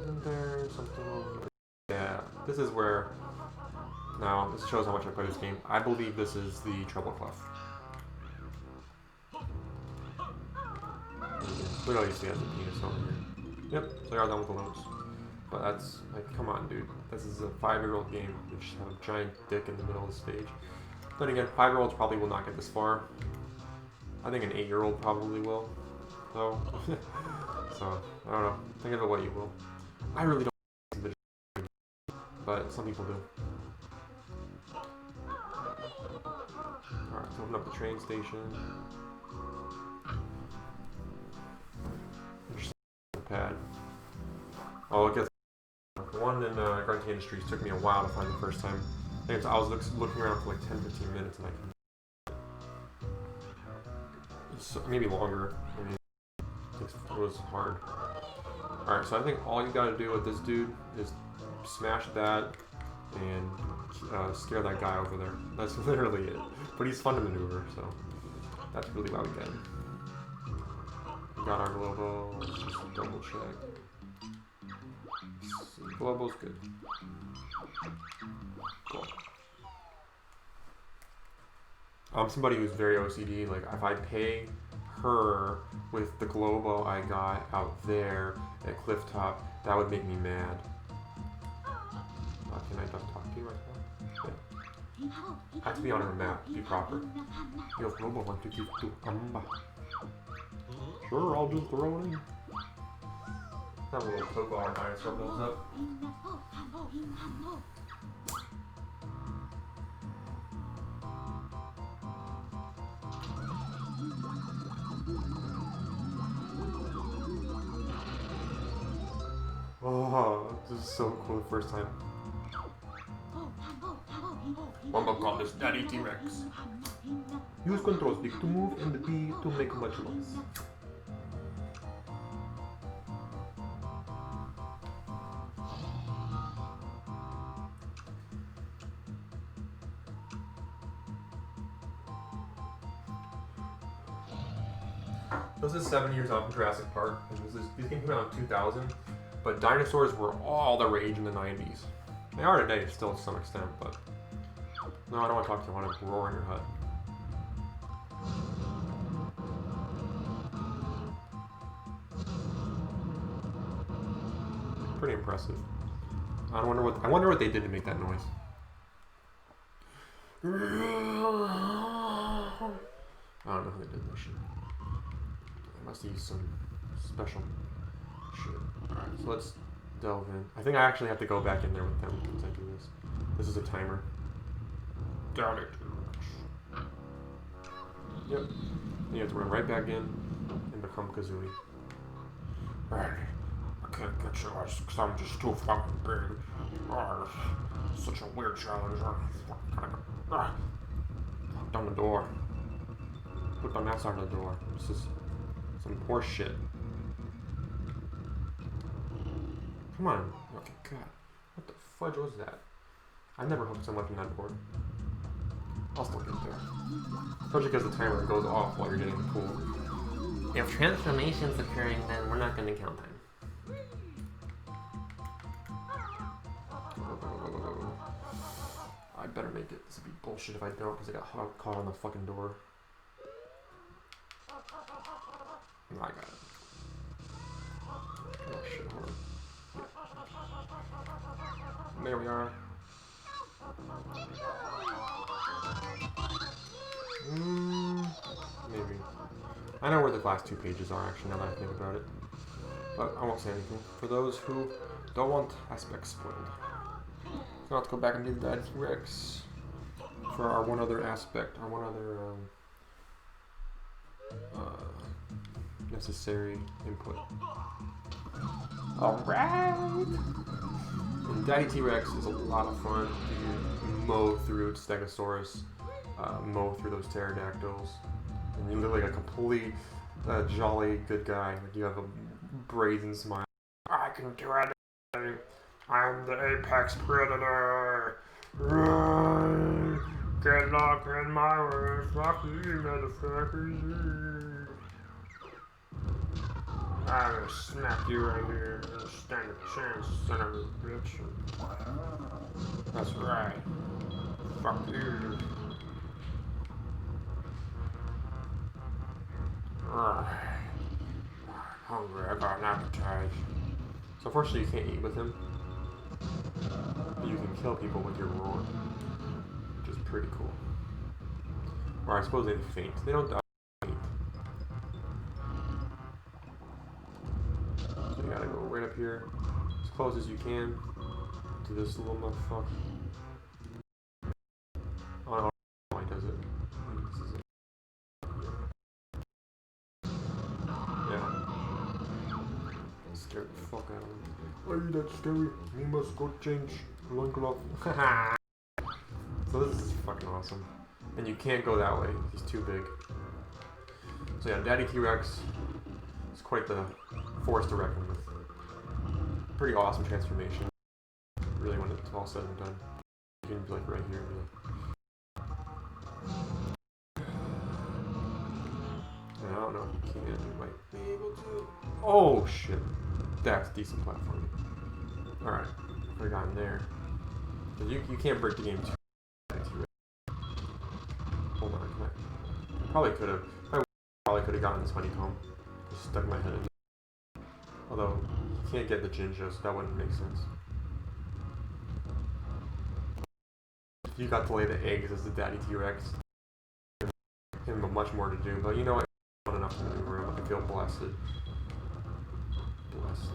A: Isn't there something over here? Yeah, this is where... Now, this shows how much I play this game. I believe this is the treble clef. Literally, see has a penis over here. Yep, so they are done with the limbs. But that's, like, come on, dude. This is a 5-year-old game. You just have a giant dick in the middle of the stage. Then again, 5-year-olds probably will not get this far. I think an 8-year-old probably will. So, so, I don't know. Think of it what you will. I really don't like the but some people do. Alright, let's open up the train station. There's the pad. Oh, it gets the one in Gruntilda Industries took me a while to find the first time. I was looking around for like 10-15 minutes and I couldn't. Maybe longer. Maybe it was hard. Alright, so I think all you gotta do with this dude is smash that and scare that guy over there. That's literally it. But he's fun to maneuver, so that's really why we get him. We got our glowbo. Let's just double check. Glowbo's good. Cool. Somebody who's very OCD, like if I pay her with the glowbo I got out there at Clifftop, that would make me mad. Can I talk to you right now? Yeah. Have to be on a map to be proper. Yo, glowbo want to give to Amba. Sure, I'll just throw it in. Have a little poke while our dinosaur builds up. Oh, this is so cool the first time.
C: One will call this Daddy T-Rex.
A: Use control stick to move and the B to make much noise. This is 7 years off from Jurassic Park, and these games came out in 2000, but dinosaurs were all the rage in the 90s. They are today, still to some extent, but... No, I don't want to talk to you, I want to roar in your hut. Pretty impressive. I wonder what they did to make that noise. I don't know how they did that shit. I must use some special shit. Alright, so let's delve in. I think I actually have to go back in there with them once I do this. This is a timer.
C: Got it.
A: Yep. And you have to run right back in and become Kazooie.
C: Right. I can't get you guys because I'm just too fucking big. Oh, such a weird challenge.
A: Lock down the door. Put the mouse on the door. This is some horse shit. Come on. Okay, God. What the fudge was that? I never hooked someone from that door. I'll still get there. Especially because the timer goes off while you're getting the pool.
B: If transformation's occurring, then we're not going to count time.
A: I better make it. This would be bullshit if I don't, because I got caught on the fucking door. No, I got it. Oh shit, hold on. Yeah. There we are. Maybe. I know where the last 2 pages are actually, now that I think about it. But I won't say anything. For those who don't want aspects spoiled. So let's go back and do the T-Rex for our one other aspect, our one other necessary input. Alright! And Daddy T-Rex is a lot of fun. You mow through Stegosaurus, mow through those pterodactyls, and you look like a complete jolly good guy. Like you have a brazen smile.
C: I can do anything. I'm the apex predator. Get locked in my way. Fuck you, motherfuckers. I'll smack you right here. You'll stand a chance, son of a bitch. That's right. Fuck you. Hungry, I got an appetite.
A: So unfortunately you can't eat with him. But you can kill people with your roar. Which is pretty cool. Or I suppose they faint. They don't die. So you gotta go right up here. As close as you can to this little motherfucker. Oh no, how he does it. This is it. Yeah. Scared the fuck out of him. Are you that scary? We must go change loincloth. So this is fucking awesome. And you can't go that way. He's too big. So yeah, Daddy T-Rex is quite the force to reckon with. Pretty awesome transformation. Really when it's all said and done. You can be like right here and be like... I don't know if you can. You might be able to... Oh shit. That's decent platforming. Alright. Put it on there. You can't break the game too. Hold on, can I probably could have. I probably could have gotten this honeycomb. Just stuck my head in it. Although you can't get the Jinja, so that wouldn't make sense. you got to lay the eggs as the daddy T-Rex. Him much more to do, but you know what? Not enough to maneuver him. I feel blessed. Blessed.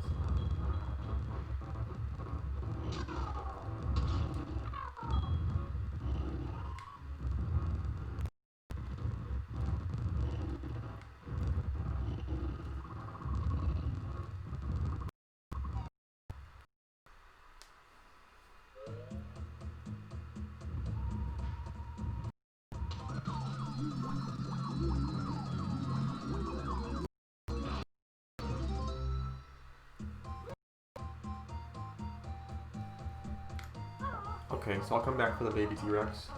A: Okay, so I'll come back for the baby T-Rex.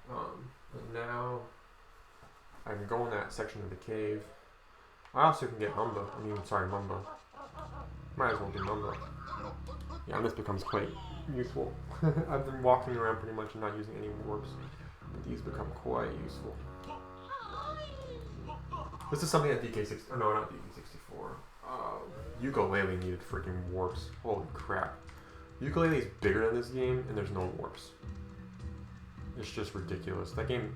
A: And now I can go in that section of the cave. I also can get Mumbo. Mumbo. Might as well do Mumbo. Yeah, and this becomes quite useful. I've been walking around pretty much and not using any warps, but these become quite useful. This is something that DK6, no, not DK64. Ukulele needed freaking warps. Holy crap. Ukulele is bigger than this game, and there's no warps. It's just ridiculous. That game,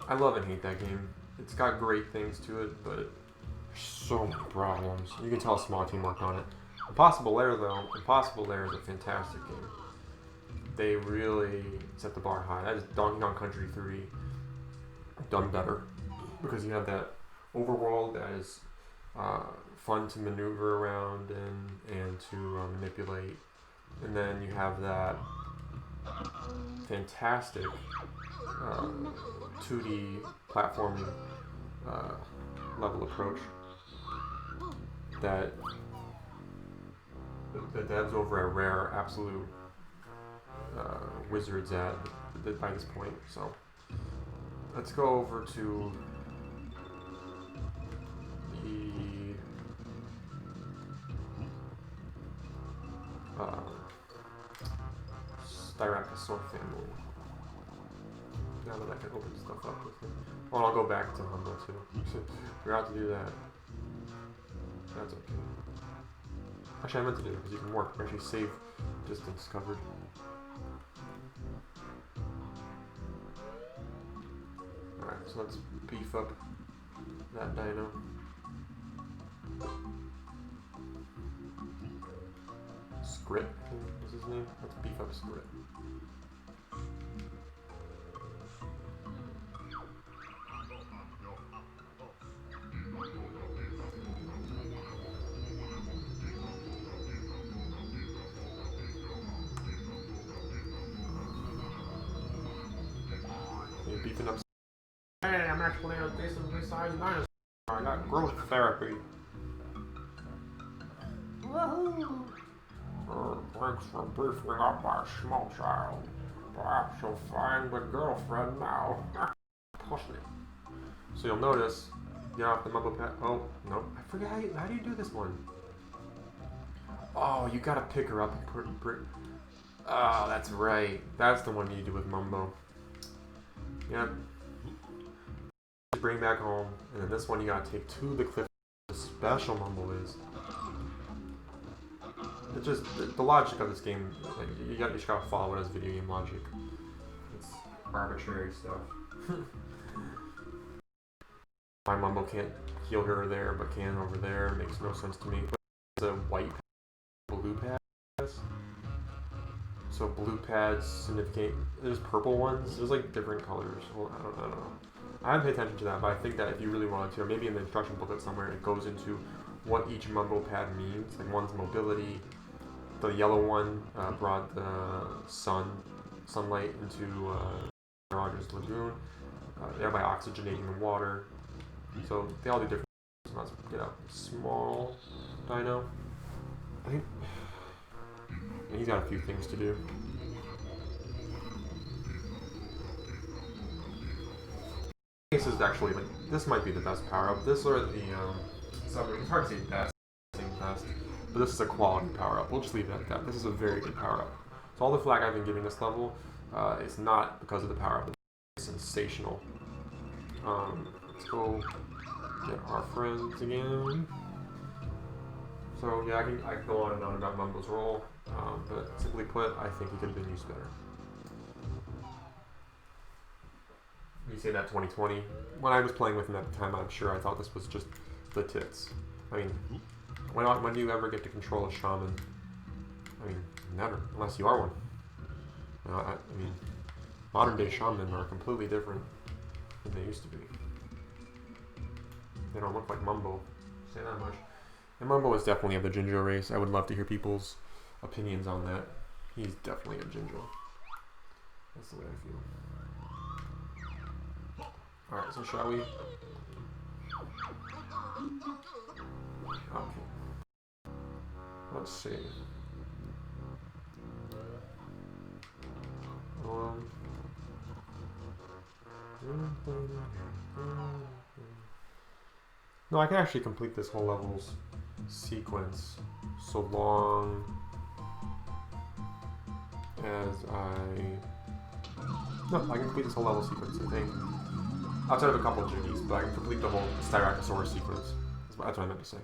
A: I love and hate that game. It's got great things to it, but there's so many problems. You can tell a small team worked on it. Impossible Lair, though, Impossible Lair is a fantastic game. They really set the bar high. That is Donkey Kong Country 3 done better, because you have that overworld that is fun to maneuver around and to manipulate. And then you have that fantastic 2D platforming level approach that the devs over at Rare are absolute wizards at by this point. So let's go over to the styracosaur family. Now that I can open stuff up with it. Well, I'll go back to Humble too. Forgot to do that. That's okay. Actually, I meant to do it because you can work. Actually, save distance covered. Alright, so let's beef up that dino. Scrit, I think was his name. Let's beef up Scrit. Beefing up.
B: Hey, I'm actually a decently sized dinosaur. I got growth therapy.
C: Woohoo! Thanks for beefing up my small child. Perhaps you'll find a girlfriend now.
B: Push me.
A: So you'll notice, get off the mumble pad. Oh, no. I forget how do you do this one? Oh, you gotta pick her up and put her. Oh, that's right. That's the one you do with Mumbo. Yep. Bring back home, and then this one you gotta take to the cliff. The special Mumble is. It's just the logic of this game. Like you just gotta follow it as video game logic. It's arbitrary stuff. My Mumble can't heal her there, but can over there. It makes no sense to me. But it's a white pad, blue pad. So blue pads significant. There's purple ones. There's like different colors. Well, I don't know. I haven't paid attention to that, but I think that if you really wanted to, or maybe in the instruction booklet somewhere, it goes into what each mumble pad means. Like one's mobility. The yellow one brought the sunlight into Rogers Lagoon, thereby oxygenating the water. So they all do different things. Let's get a small dino. I think he's got a few things to do. This is actually like this might be the best power up. This or the submarine. It's hard to say best, but this is a quality power up. We'll just leave it at that. This is a very good power up. So all the flag I've been giving this level is not because of the power up. It's sensational. Let's go get our friends again. So yeah, I can go on and on about Mumble's role, but simply put, I think he could have been used better. say that 2020. When I was playing with him at the time, I'm sure I thought this was just the tits. I mean, when do you ever get to control a shaman? I mean, never, unless you are one. I mean, modern day shaman are completely different than they used to be. They don't look like Mumble. Say that much. And Mumble is definitely of the Jinjo race. I would love to hear people's opinions on that. He's definitely a Jinjo. That's the way I feel. Alright, so shall we? Okay. Let's see. No, I can actually complete this whole level's sequence so long as No, I can complete this whole level sequence, I think. Outside of a couple of jiggies, but I can complete the whole styracosaur sequence. That's what I meant to say.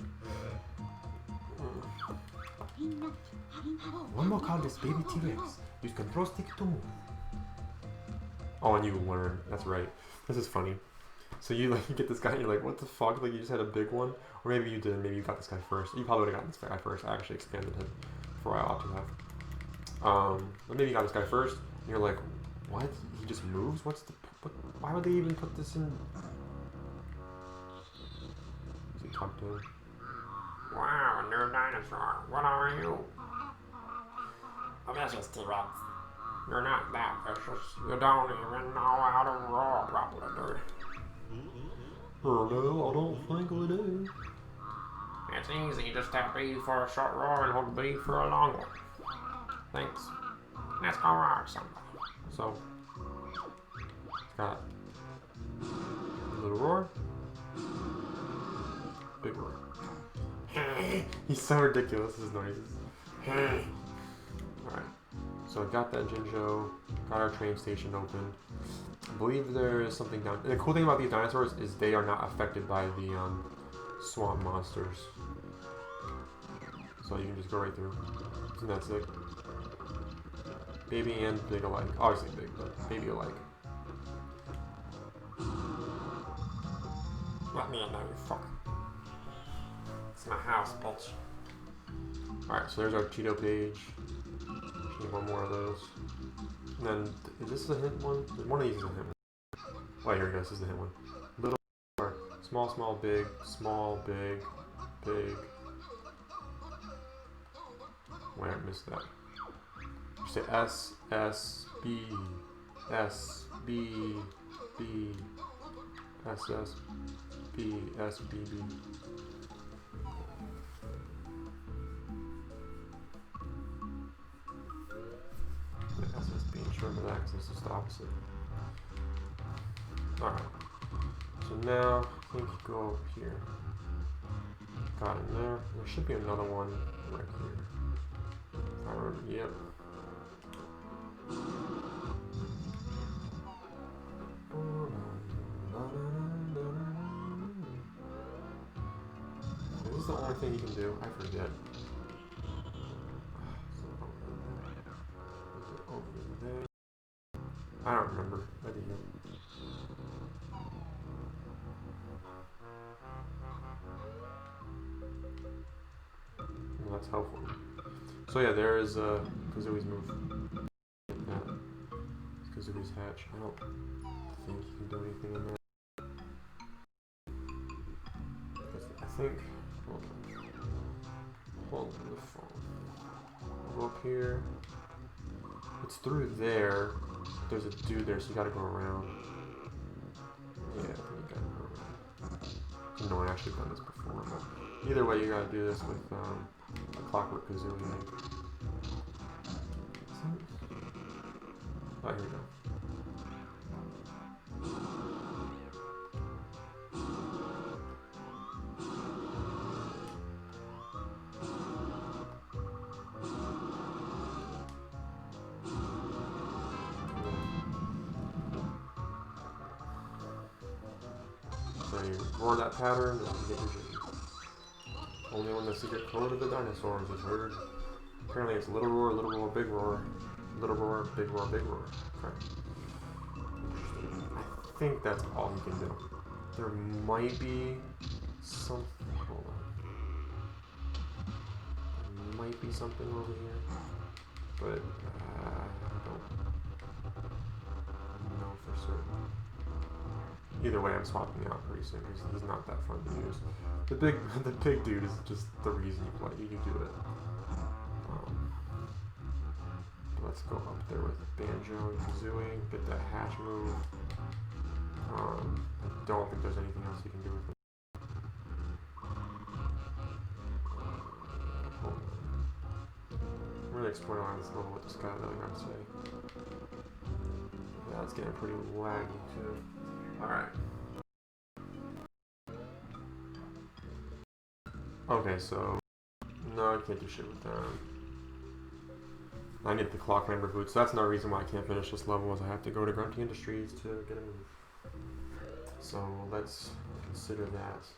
A: One more called this baby T-Rex. Use control stick to move. Oh, and you learn. That's right. This is funny. So you get this guy and you're like, what the fuck? Like you just had a big one? Or maybe you didn't. Maybe you got this guy first. You probably would have gotten this guy first. I actually expanded him before I ought to have. But maybe you got this guy first. And you're like, what? He just moves? What's the... why would they even put this in... Is he tucked in?
C: Wow, a new dinosaur. What are you? A vicious T-Rex. You're not that vicious. You don't even know how to roar properly, do you?
A: Oh no, I don't think we do.
C: It's easy. Just tap B for a short roar and hold B for a long one. Thanks. Let's go roar somebody.
A: So, it's got a little roar, big roar. He's so ridiculous, his noises. Alright, so I got that Jinjo, got our train station open. I believe there is something down. And the cool thing about these dinosaurs is they are not affected by the swamp monsters. So you can just go right through. Isn't that sick? Baby and big alike. Obviously big, but baby alike.
C: Let me in there, you fuck. It's my house, bitch.
A: Alright, so there's our Cheeto page. Need one more of those. And then, is this a hint one? One of these is a hint one. Oh, here we go, this is the hint one. Little, small, small, big, big. Wait, I missed that. You say S, S, B, S, B, B, S, S, B, S, B, B. SSB, remember that because it's just the opposite. Alright. So now, I think you go up here. Got it there. There should be another one right here. If I remember, yep. Is this the only thing you can do? I forget. I don't remember. I didn't know. Well, that's helpful. So yeah, there is Kazooie's move. It's Kazooie's hatch. I don't think you can do anything in there. I think. Hold on the phone. I'll go up here. It's through there. There's a dude there, so you gotta go around. Yeah, I think you gotta go around. No one actually done this before, but either way, you gotta do this with a clockwork Kazooie. Oh, here we go. So you roar that pattern and you get your jiggy. Only when the secret code of the dinosaurs is heard. Apparently it's little roar, big roar. Little roar, big roar, big roar. Okay. I think that's all he can do. There might be some. Hold on. There might be something over here, but I don't know for certain. Either way, I'm swapping out pretty soon because he's not that fun to use. The big dude is just the reason you play. You do it. Let's go up there with Banjo and Kazooie, get that hatch move. I don't think there's anything else you can do with him. Hold on. I'm really exploring on this level with this guy, though, I gotta say. Yeah, it's getting pretty laggy, too. Alright. Okay, so... No, I can't do shit with them. I need the clock member boots, so that's another reason why I can't finish this level, is I have to go to Grunty Industries to get a move. So let's consider that.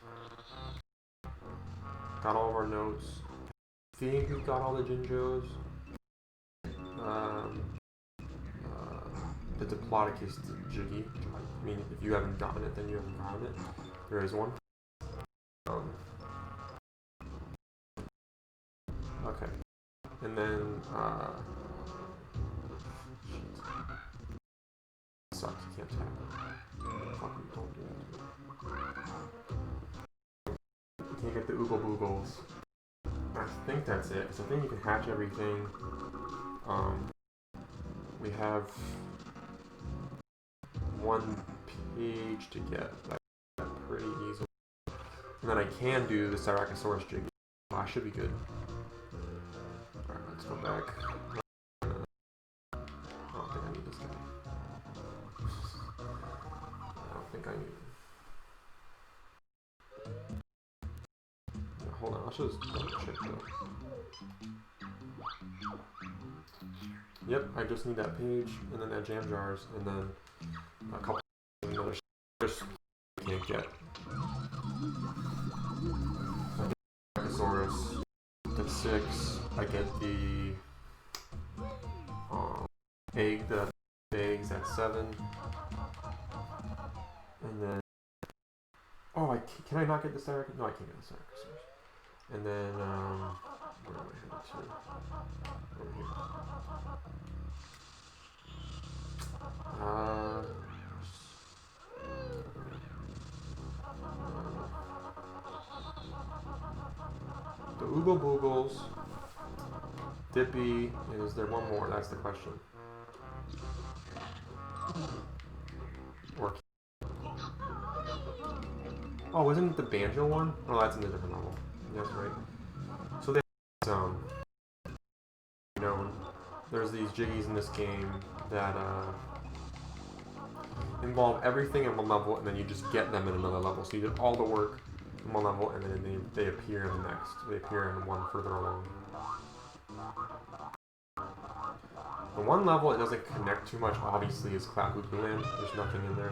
A: Got all of our notes. I think we got all the Jinjos. The Diplodocus Jiggy. I mean, if you haven't gotten it, then you haven't gotten it. There is one. Okay. And then, sucks, you can't tap it. Fuck, you don't do that. You can't get the Oogle Boogles. I think that's it, because I think you can hatch everything. We have one page to get, that's pretty easy. And then I can do the styracosaurus jig. I should be good. Alright, let's go back. I don't think I need this guy. I don't think I need him. Yeah, hold on, I'll just double check though. Yep, I just need that page, and then that jam jars, and then a couple of another just can't get. Styracosaurus. At 6, I get the eggs at 7, and then can I not get the Styracosaurus? No, I can't get the Styracosaurus. And then where am I headed to? Over here. The Oogle Boogles, Dippy, is there one more? That's the question. Or oh, wasn't it the Banjo one? Oh, that's in a different level. That's right. So there's you know, there's these jiggies in this game that involve everything in one level, and then you just get them in another level. So you did all the work in one level, and then they appear in the next. They appear in one further along. The one level it doesn't connect too much, obviously, is Klungo. There's nothing in there.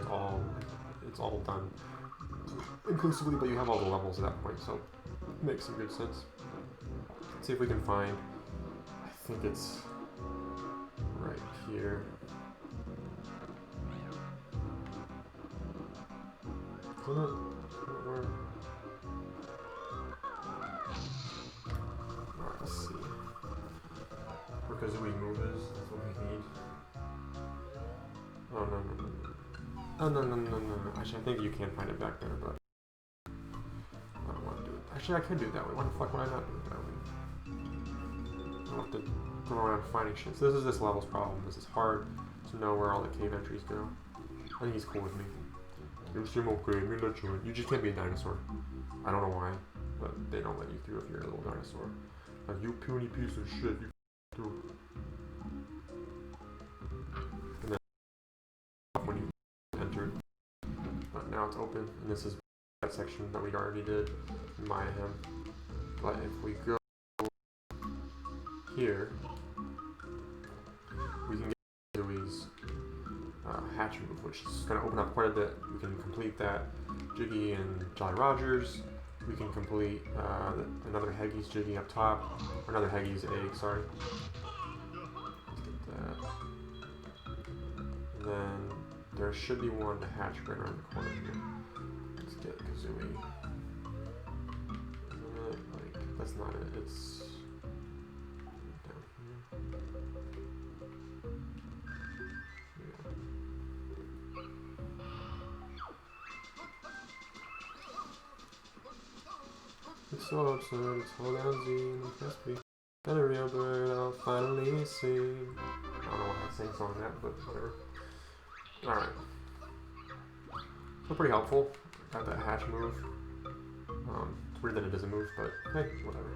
A: It's all done inclusively, but you have all the levels at that point, so it makes some good sense. Let's see if we can find. I think it's right here. Isn't it? Alright, let's see. Where Kazooie move is, that's what we need. Oh, no. Oh, no. Actually, I think you can find it back there, but I don't want to do it. Actually, I could do it that way. Why the fuck would I not do it that way? I don't have to go around finding shit. So this is this level's problem. This is hard to know where all the cave entries go. I think he's cool with me. You seem okay, me let you in. You just can't be a dinosaur. I don't know why, but they don't let you through if you're a little dinosaur. Like, you puny piece of shit, you through. And then when you entered, but now it's open, and this is that section that we already did in Mayhem. But if we go here, we can get Kazooie's hatch move, which is going to open up quite a bit. We can complete that Jiggy and Jolly Rogers. We can complete another Heggy's Jiggy up top, or another Heggy's egg, sorry. Let's get that. And then There should be one to hatch right around the corner here. Let's get Kazooie. Like, that's not it. It's down here. Yeah. It's so absurd. It's hold down Z and it must be. Got a real bird. I'll finally see. I don't know why I sang song that, but whatever. All right. So pretty helpful. Got that hatch move. It's weird that it doesn't move, but hey, whatever.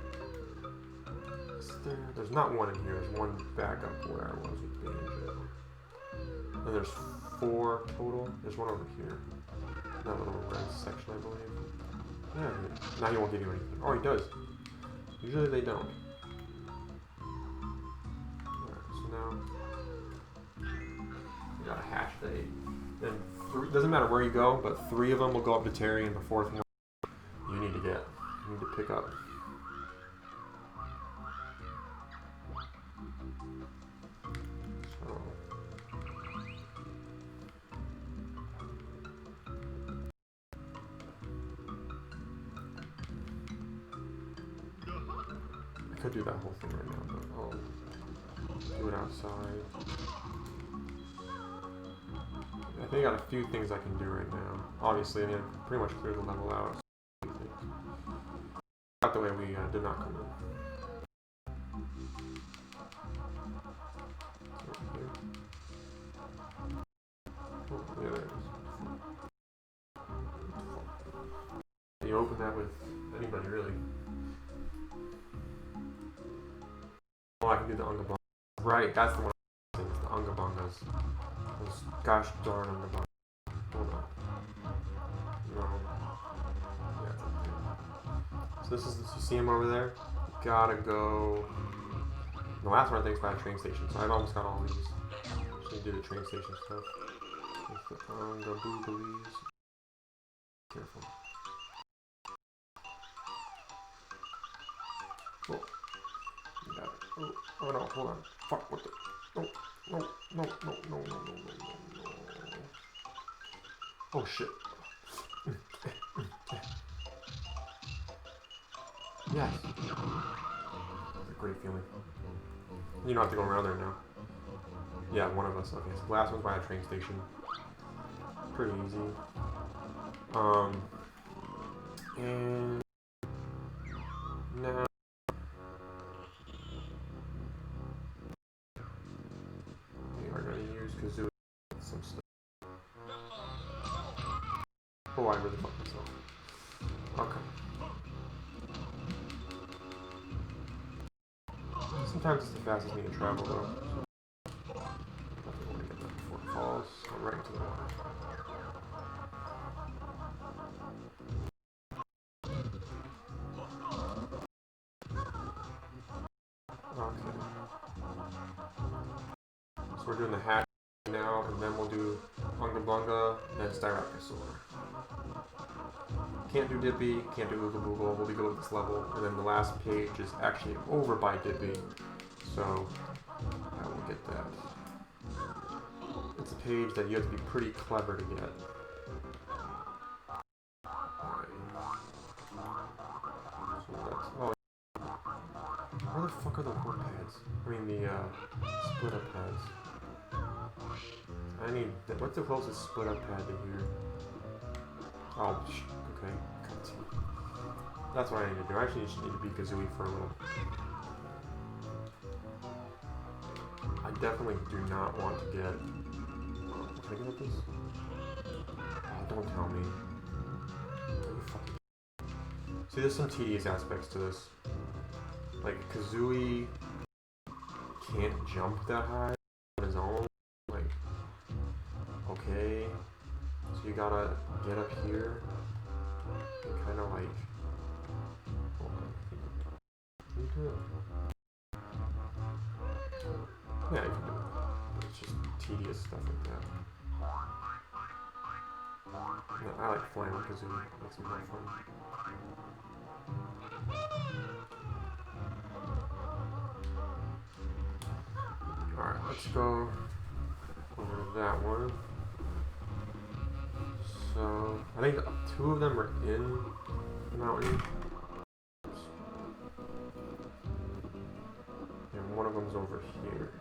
A: There's not one in here. There's one back up where I was with Banjo. And there's 4 total. There's one over here. That little red section, I believe. Yeah, now he won't give you anything. Oh, he does. Usually they don't. Alright, so now you got a hatch they. And doesn't matter where you go, but 3 of them will go up to Terry, and the 4th one you need to get. You need to pick up. So. I could do that whole thing right now, but I'll do it outside. I think I got a few things I can do right now. Obviously, I mean, I pretty much cleared the level out. Not the way we did not come in. Oh, yeah, there it is. You open that with anybody, really. Oh, I can do the Unga Bunga. Right, that's the one. It's the Unga Bungas. Those gosh darn Unga Bungas. Hold on. No. Yeah, it's up here. So this is, you see him over there? You gotta go. The last one I think is by the train station, so I've almost got all these. Just need to do the train station stuff. With the Oogle Boogles. Careful. Oh. You got it. Oh, oh no, hold on. Fuck, what the? No, no, no, no, no, no, no, no, no. Oh shit. Yes. That's a great feeling. You don't have to go around there now. Yeah, one of us. Okay, so the last one's by a train station. Pretty easy. And now we are going to use Kazooie with some stuff. Oh, I really fucked myself. Okay. Sometimes it's the fastest me to travel though. So definitely want to get that before it falls. I'm right into the water. Okay. So we're doing the hat now, and then we'll do Unga Bunga, then styracosaur. Can't do Dippy, can't do Oogle Boogle, we'll be good with this level, and then the last page is actually over by Dippy, so I will get that. It's a page that you have to be pretty clever to get. So that's, oh, where the fuck are the work pads? I mean the split up pads. I need, what's the closest split up pad to here? Oh, okay. That's what I need to do. I actually just need to beat Kazooie for a little. I definitely do not want to get. Can I get this? Oh, don't tell me. See, there's some tedious aspects to this. Like, Kazooie can't jump that high on his own. Like, okay. So you gotta get up here and kind of like. Hold on. Can you do it? Yeah, you can do it. But it's just tedious stuff like that. No, I like flying with Kazooie. Makes it more fun. Alright, let's go over to that one. So I think 2 of them are in the mountain. And one of them's over here.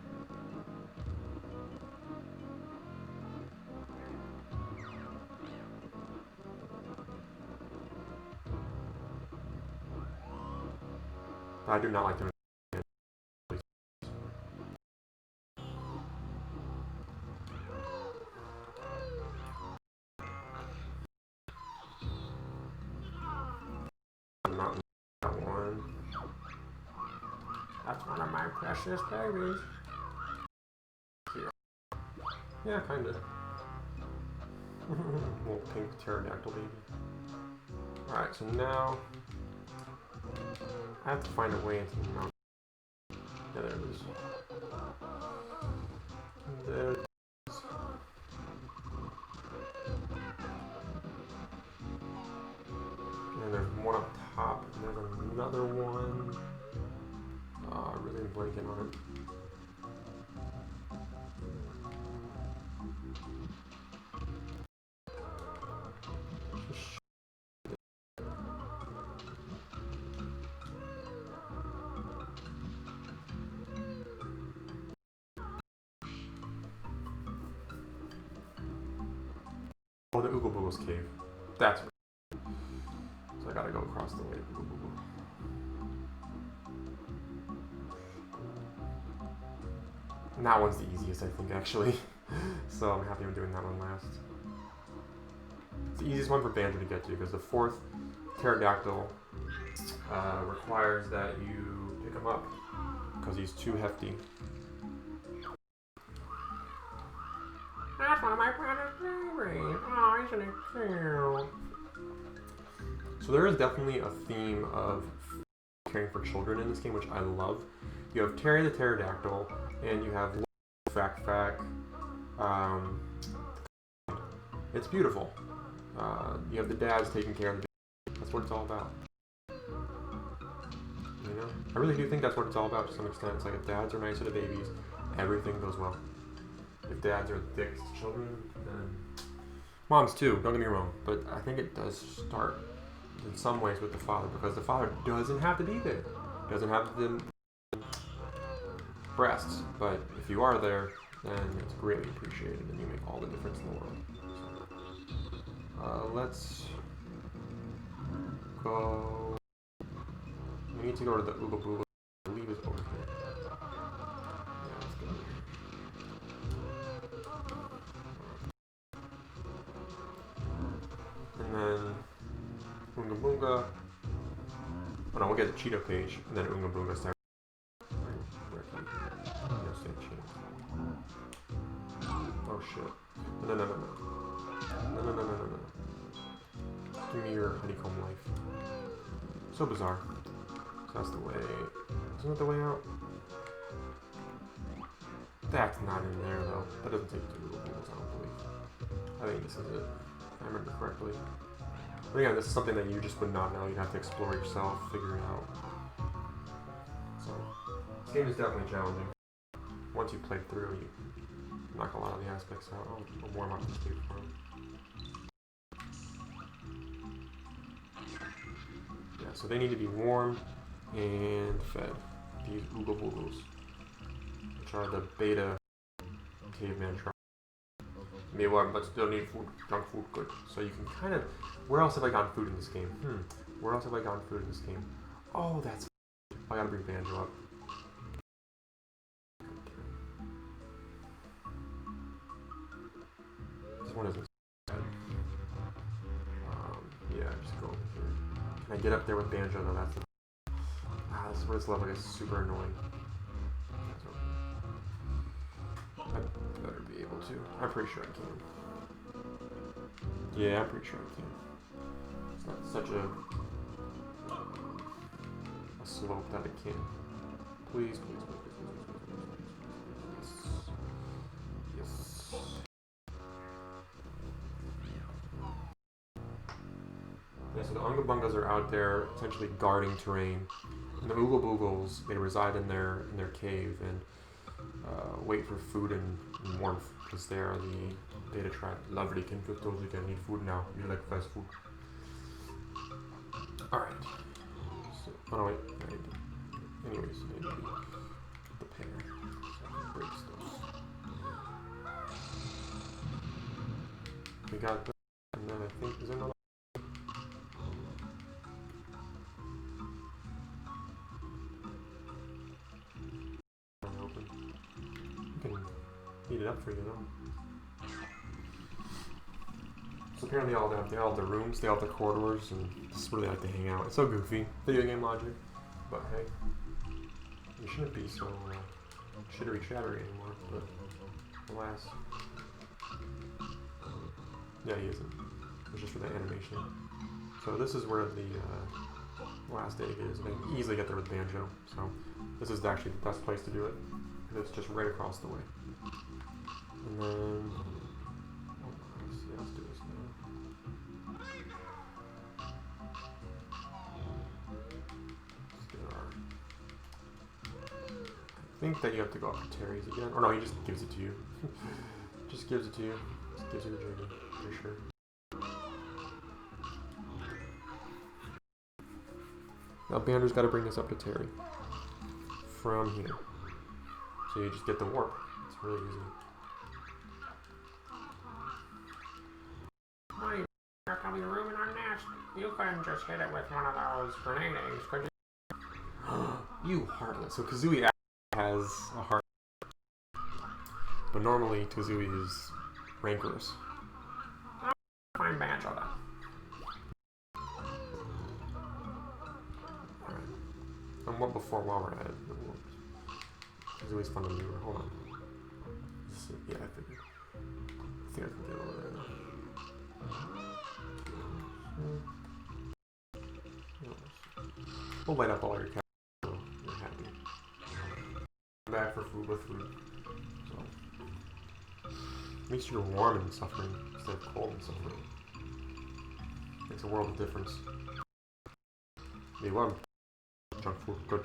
A: I do not like them. Mountain. That one.
C: That's one of my precious babies.
A: Yeah, kinda. Little pink pterodactyl baby. Alright, so now I have to find a way into the mountain. Yeah, there it is. There it is. And there's one up top, and there's another one. I really am blanking on it. Oh, the Oogle Boogles cave. That's right. So I gotta go across the way. Oogle Boogle. And that one's the easiest, I think, actually. So I'm happy I'm doing that one last. It's the easiest one for Banjo to get to, because the 4th pterodactyl requires that you pick him up, because he's too hefty.
C: That's one of my precious babies. Oh, isn't it cute?
A: So there is definitely a theme of caring for children in this game, which I love. You have Terry the pterodactyl, and you have Fac Fac. It's beautiful. You have the dads taking care of the babies. That's what it's all about. You know? I really do think that's what it's all about to some extent. It's like if dads are nice to the babies, everything goes well. If dads are dicks to children, then moms too, don't get me wrong. But I think it does start in some ways with the father, because the father doesn't have to be there. Doesn't have the breasts, but if you are there, then it's greatly appreciated and you make all the difference in the world. So, let's go. We need to go to the Oogle Boogles. I believe it's over here. Yeah, let's go. And then Unga Bunga. Oh no, we'll get the Cheetah page, and then Unga Bunga starts. Oh shit. No. No. Give me your honeycomb life. So bizarre. So that's the way. Isn't that the way out? That's not in there though. That doesn't take 2 Oogle Boogles, I don't believe. I think this is it, if I remember correctly. But yeah, this is something that you just would not know. You'd have to explore yourself, figure it out. So, this game is definitely challenging. Once you play through, you knock a lot of the aspects out. I'll warm up this cave for him. Yeah, so they need to be warmed and fed. These Oogle Boogles, which are the beta caveman tribe. May warm, but still need food. Junk food, good. So you can kind of. Where else have I gotten food in this game? Where else have I gotten food in this game? Oh, that's. I gotta bring Banjo up. This one isn't bad. Yeah, just go over here. Can I get up there with Banjo though? That's the. This is where this level gets super annoying. I better be able to. I'm pretty sure I can. Yeah, I'm pretty sure I can. It's not such a slope that it can. Please. Yes. Yeah, so the Unga Bungas are out there essentially guarding terrain. And the Oogle Boogles, they reside in their cave and wait for food and warmth, because they are the data tribe. Lovely, can cook those again. Need food now. You like fast food. Alright. So, oh no, wait. Anyways, I need to get the pear. So I can break stuff. We got that, and then I think, is there another? Open. You can heat it up for you though. So apparently they all have their rooms, they all have their corridors, and this is where they like to hang out. It's so goofy. Video game logic. But hey, you shouldn't be so chittery chattery anymore, but alas. Yeah, he isn't. It's just for the animation. So this is where the last egg is, and I can easily get there with Banjo. So this is actually the best place to do it, because it's just right across the way. And then, let's do this now. Let's get our. I think that you have to go up to Terry's again, or no, he just gives it to you. Just gives it to you. Just gives you the journey. Pretty sure. Now Banjo's got to bring this up to Terry from here. So you just get the warp. It's really easy.
C: Why are we ruining our nest? You couldn't just hit it with one of those grenade eggs, could you?
A: You heartless. So Kazooie has a heart. But normally Kazooie is rancorous.
C: Find Banjo then.
A: And what before while we're at it? It's always fun to do. Hold on. Yeah, I think I can get over there now. We'll light up all your cats so you're happy. Come back for food with food. So makes you warm and suffering instead of cold and suffering. Makes a world of difference. Be warm. Junk food, good.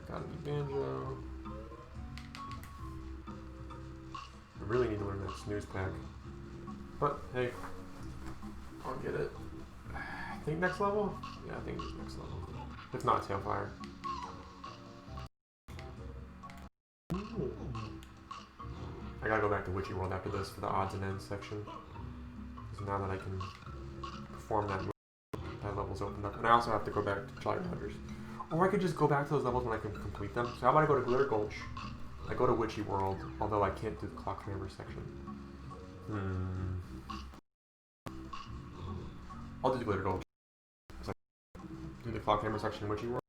A: Got a new Banjo. I really need to learn that snooze pack. But hey, I'll get it. I think next level? Yeah, I think it's next level. If not, Tailfire. I gotta go back to Witchyworld after this for the odds and ends section. Because now that I can perform that move, that level's opened up. And I also have to go back to Jolly Rogers. Or I could just go back to those levels when I can complete them. So how about I go to Glitter Gulch? I go to Witchyworld, although I can't do the Clockwork section. I'll do the Glitter Gulch. So I do the Clockhammer section in Witchyworld.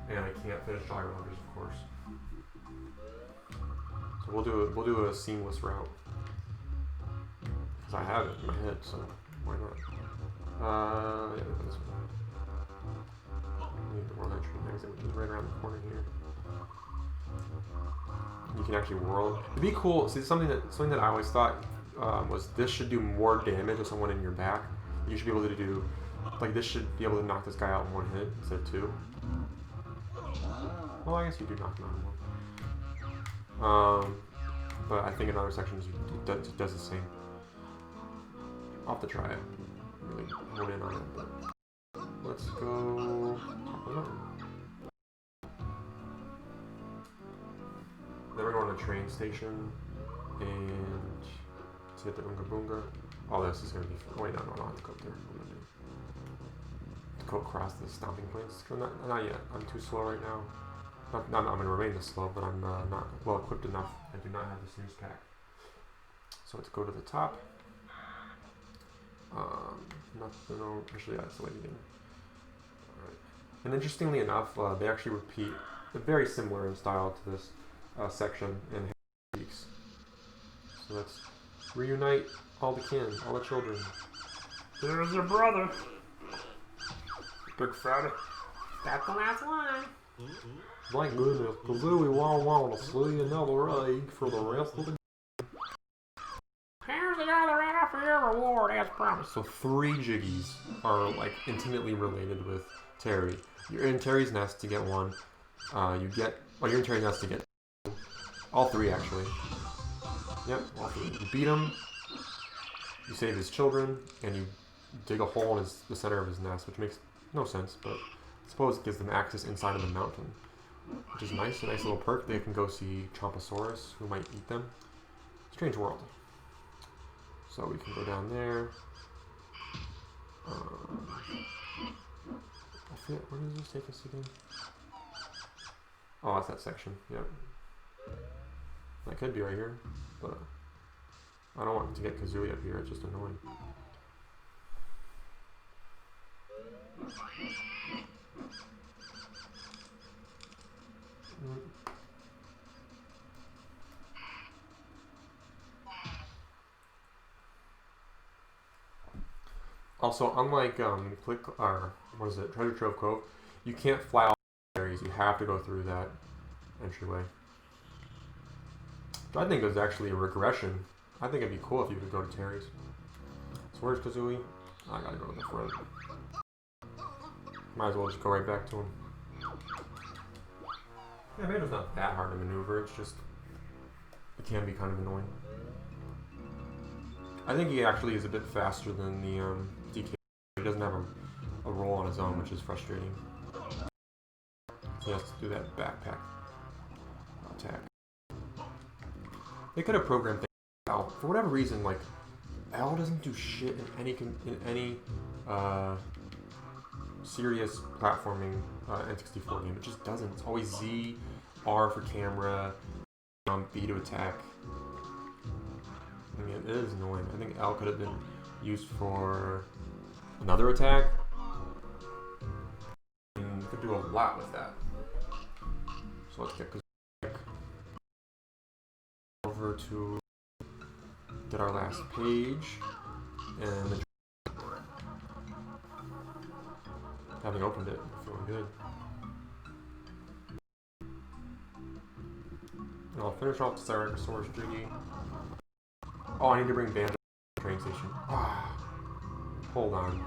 A: And I can't finish Jolly Rogers, of course. So we'll do a seamless route. Because I have it in my head, so why not? Yeah, this one. Need the world entry exit, which is right around the corner here. You can actually whirl. It'd be cool. See, something that I always thought was this should do more damage to someone in your back. You should be able to do, like this should be able to knock this guy out in one hit instead of two. Well, I guess you do knock him out in one. But I think in other sections it does the same. I'll have to try it. Really hone in on it. But let's go. Then we're going to the train station and to get the Unga Bunga. Oh, this is gonna be fun. Wait, no, I don't have to go up there. What am I doing? To go across the stomping plains. Not yet. I'm too slow right now. I'm going to remain this slow, but I'm not well equipped enough. I do not have the snooze pack. So let's go to the top. Nothing. No, actually, that's the way to get in. Alright. And interestingly enough, they actually repeat. They're very similar in style to this section in weeks. So let's reunite all the kin, all the children.
C: Here's your brother. Big fatty. That's the last one.
A: Thank goodness, Kazooie won't want to see another egg for the rest of the.
C: Here's the other half of your reward as promised.
A: So 3 Jiggies are like intimately related with Terry. You're in Terry's nest to get one. You're in Terry's nest to get all three, actually. Yep, all three. You beat him, you save his children, and you dig a hole in the center of his nest, which makes no sense, but I suppose it gives them access inside of the mountain, which is nice. A nice little perk. They can go see Chomposaurus, who might eat them. Strange world. So we can go down there. I forget, where does this take us again? Oh, that's that section. Yep. That could be right here, but I don't want to get Kazooie up here. It's just annoying. Also, unlike Treasure Trove Cove, you can't fly all the areas. You have to go through that entryway. Which I think is actually a regression. I think it'd be cool if you could go to Terry's. So where's Kazooie? I gotta go to the front. Might as well just go right back to him. Yeah, Banjo's not that hard to maneuver. It's just it can be kind of annoying. I think he actually is a bit faster than the DK. He doesn't have a roll on his own, which is frustrating. He has to do that backpack attack. They could have programmed things out. For whatever reason, like, L doesn't do shit in any serious platforming N64 game. It just doesn't. It's always Z, R for camera, B to attack. I mean, it is annoying. I think L could have been used for another attack. And you could do a lot with that. So let's get Kazooie over to get our last page. And the having opened it, feeling good. And I'll finish off the styracosaur's jiggy. Oh, I need to bring Banjo to the train station. Ah, hold on.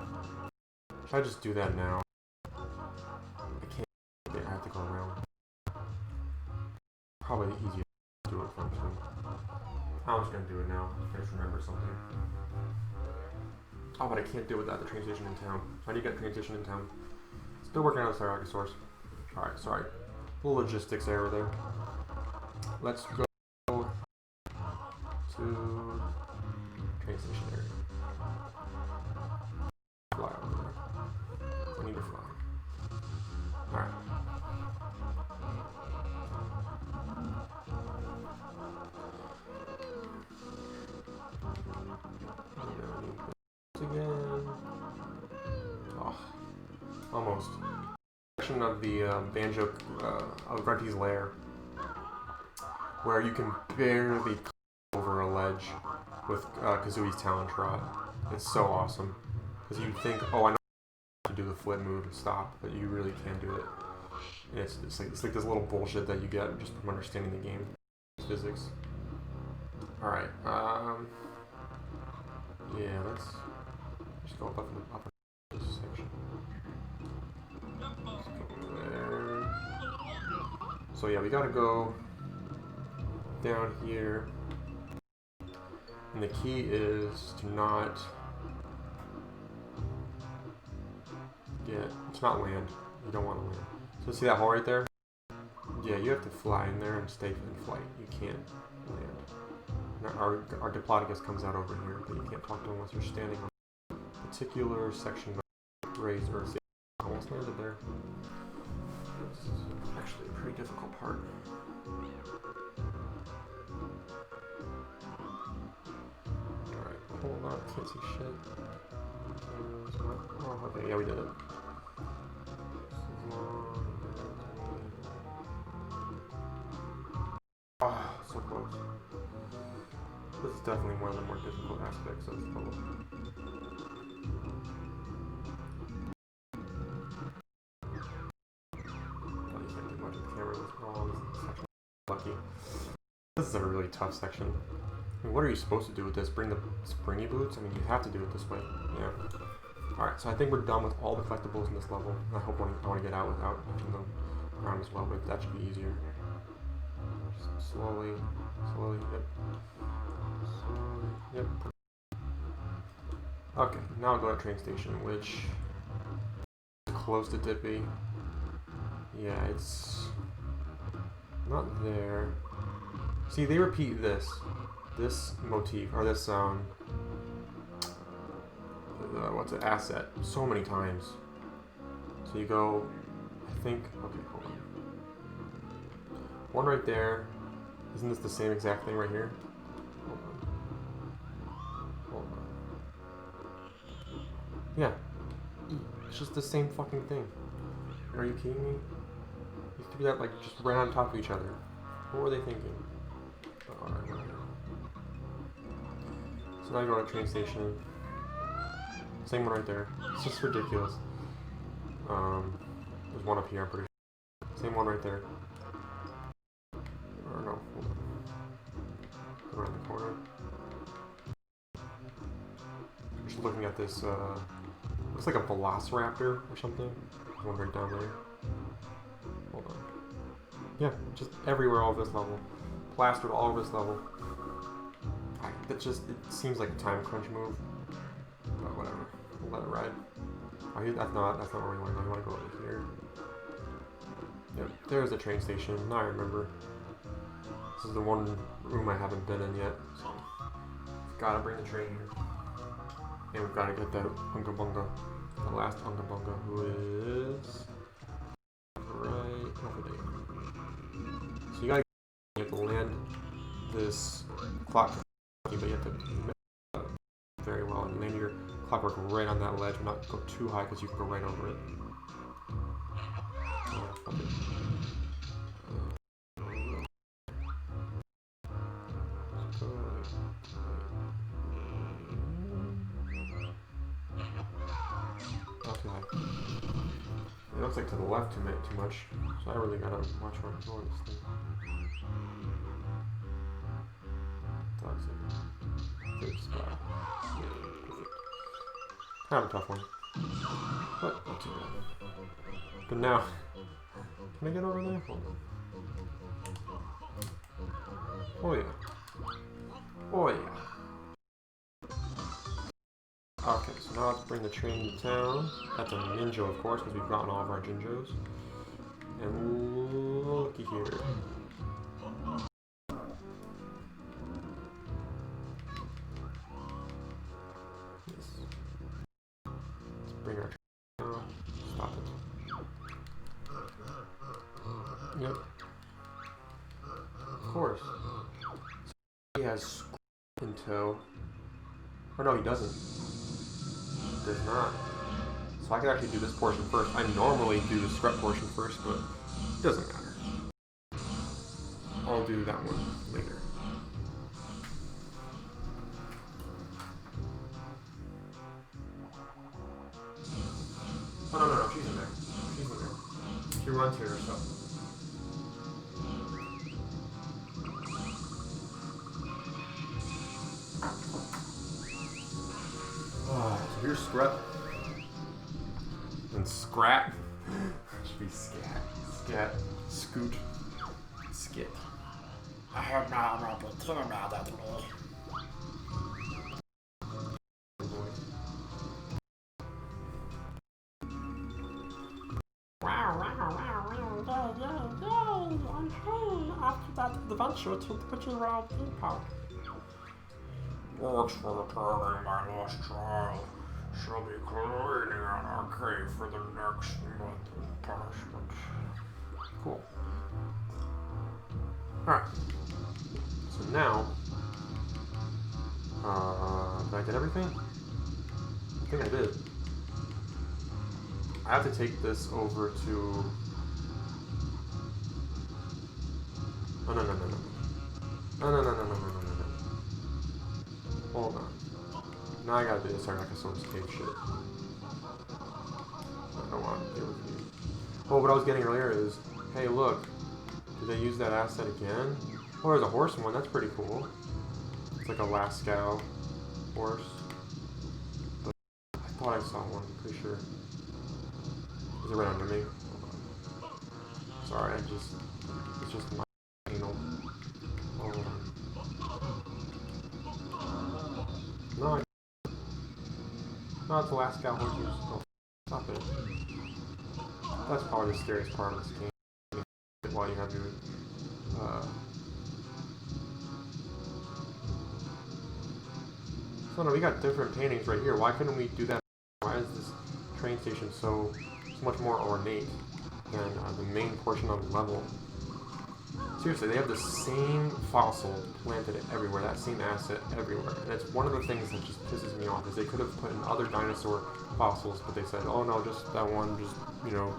A: Should I just do that now? I can't. I have to go around. Probably the easiest to do it from too. I'm just gonna do it now. I just remember something. Oh, but I can't do it without the train station in town. So I need to get the train station in town. Still working on the styracosaurs. Alright, sorry. A little logistics error there. Let's go to train station area. Fly over there. I need to fly. Alright. Again. Oh, almost. Section of the Banjo of Grunty's lair, where you can barely climb over a ledge with Kazooie's talon trot. It's so awesome because you think, oh, I know how to do the flip move and stop, but you really can't do it. And it's like this little bullshit that you get just from understanding the game physics. All right. Yeah, let's just go up in this section. Let's go there. So yeah, we gotta go down here, and the key is to not land. You don't want to land. So see that hole right there? Yeah, you have to fly in there and stay in flight. You can't land. Our Diplodocus comes out over here, but you can't talk to him unless you're standing on a particular section of raised earth. I almost landed there. This is actually a pretty difficult part. Alright, hold on, can't see shit. Oh, okay, yeah, we did it. Oh, so close. This is definitely one of the more difficult aspects of the puzzle. Not using too much of the camera in this section. Lucky. This is a really tough section. I mean, what are you supposed to do with this? Bring the springy boots? I mean, you have to do it this way. Yeah. Alright, so I think we're done with all the collectibles in this level. I hope I want to get out without hitting the ground as well, but that should be easier. Just slowly, yep. Slowly, yep. Okay, now I'll go to train station, which is close to Dippy. Yeah, it's not there. See, they repeat this motif, or this, what's it, asset, so many times. So you go, I think, okay, hold on. One right there. Isn't this the same exact thing right here? Hold on. Hold on. Yeah. It's just the same fucking thing. Are you kidding me? These two that like just ran on top of each other. What were they thinking? Alright, whatever. So now you go to the train station. Same one right there. It's just ridiculous. There's one up here, I'm pretty sure. Same one right there. Or no, hold on. Go around the corner. I'm just looking at this, looks like a velociraptor or something. There's one right down there. Hold on. Yeah, just everywhere all over this level. Plastered all over this level. It seems like a time crunch move. But whatever. We'll let it ride. Oh, that's not where we want to go. We want to go over here. Yep, there's the train station. Now I remember. This is the one room I haven't been in yet. So, gotta bring the train here. And we've gotta get that Unga Bunga. The last Unga Bunga, who is right over there. So you have to land this clockwork, but you have to very well and land your clockwork right on that ledge, but not go too high because you can go right over it. Not too high. It looks like to the left too much, so I really gotta watch where I'm going this thing. Toxic. Good spot. Yeah, perfect. Kind of a tough one, but not too bad. But now, can I get over there? Hold on. Oh yeah. Oh yeah. Okay, so now let's bring the train to town. That's a ninja, of course, because we've gotten all of our ninjas. And looky here. Yes. Let's bring our train down. Stop it. Yep. Of course. He has in tow. Or no, he doesn't. Does not. So I could actually do this portion first. I normally do the scrap portion first, but it doesn't matter. I'll do that one later. Oh no, she's in there. She's in there. She runs here herself. So here's Scrap. And Scrat. Should be Scat. Scat. Scoot. Skit.
C: I heard now might be too mad at me. Wow, yay. I'm home after that adventure to the Witchyworld theme park. Thanks for returning my lost child. She'll be cleaning out our cave for the next month of punishment.
A: Cool. Alright. So now, did I get everything? I think I did. I have to take this over to... Oh, no. Hold on. Now I gotta do the styracosaur's cave shit. I don't want to deal with you. Oh, what I was getting earlier is, hey look, did they use that asset again? Oh, there's a horse one, that's pretty cool. It's like a Lascaux horse. But I thought I saw one, pretty sure. Is it right under me? Sorry, it's just my anal. Hold on. No, it's the last guy horses. Oh, stop it. That's probably the scariest part of this game. While you have your, So no, we got different paintings right here. Why couldn't we do that? Why is this train station so much more ornate than the main portion of the level? Seriously, they have the same fossil planted everywhere, that same asset everywhere. And it's one of the things that just pisses me off, is they could have put in other dinosaur fossils, but they said, oh no, just that one, just, you know,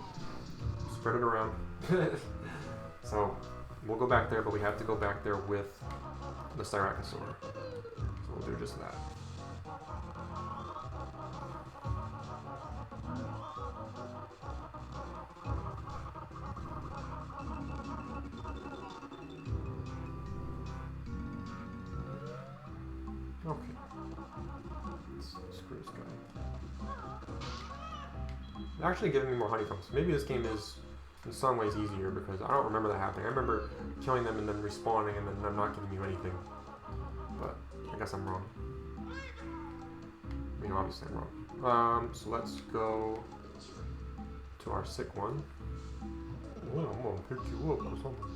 A: spread it around. So, we'll go back there, but we have to go back there with the styracosaur. So we'll do just that. Okay. Let's screw this guy. They're actually giving me more honeycombs. Maybe this game is in some ways easier because I don't remember that happening. I remember killing them and then respawning and then them not giving you anything. But I guess I'm wrong. I mean, obviously I'm wrong. So let's go to our sick one. Oh, I'm gonna pick you up or something.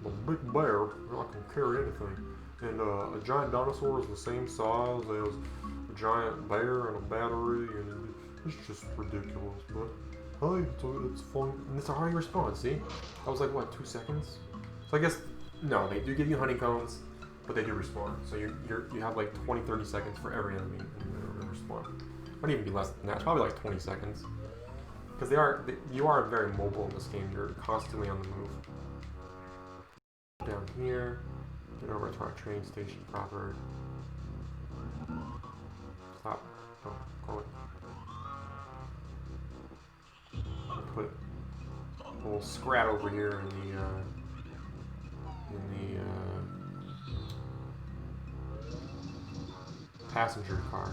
A: I'm a big bear, I can carry anything. And a giant dinosaur is the same size as a giant bear and a battery, and it's just ridiculous. But hey, it's fun. And it's how you respond, see? That was like, what, 2 seconds? So I guess, no, they do give you honeycombs, but they do respawn. So you have like 20-30 seconds for every enemy and they respawn. Might even be less than that. It's probably like 20 seconds. Because you are very mobile in this game. You're constantly on the move. Down here, get over to our train station proper. Stop. Don't call it. Put a little scrat over here in the passenger car.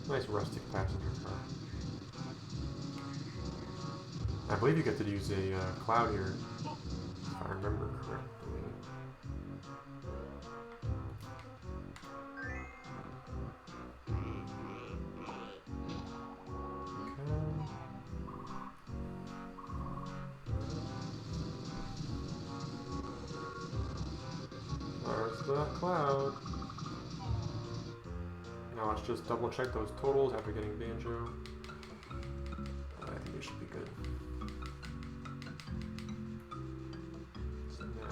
A: Nice rustic passenger car. I believe you get to use a cloud here, if I remember correctly. There's the cloud. Now let's just double check those totals after getting Banjo. I think we should be good. So now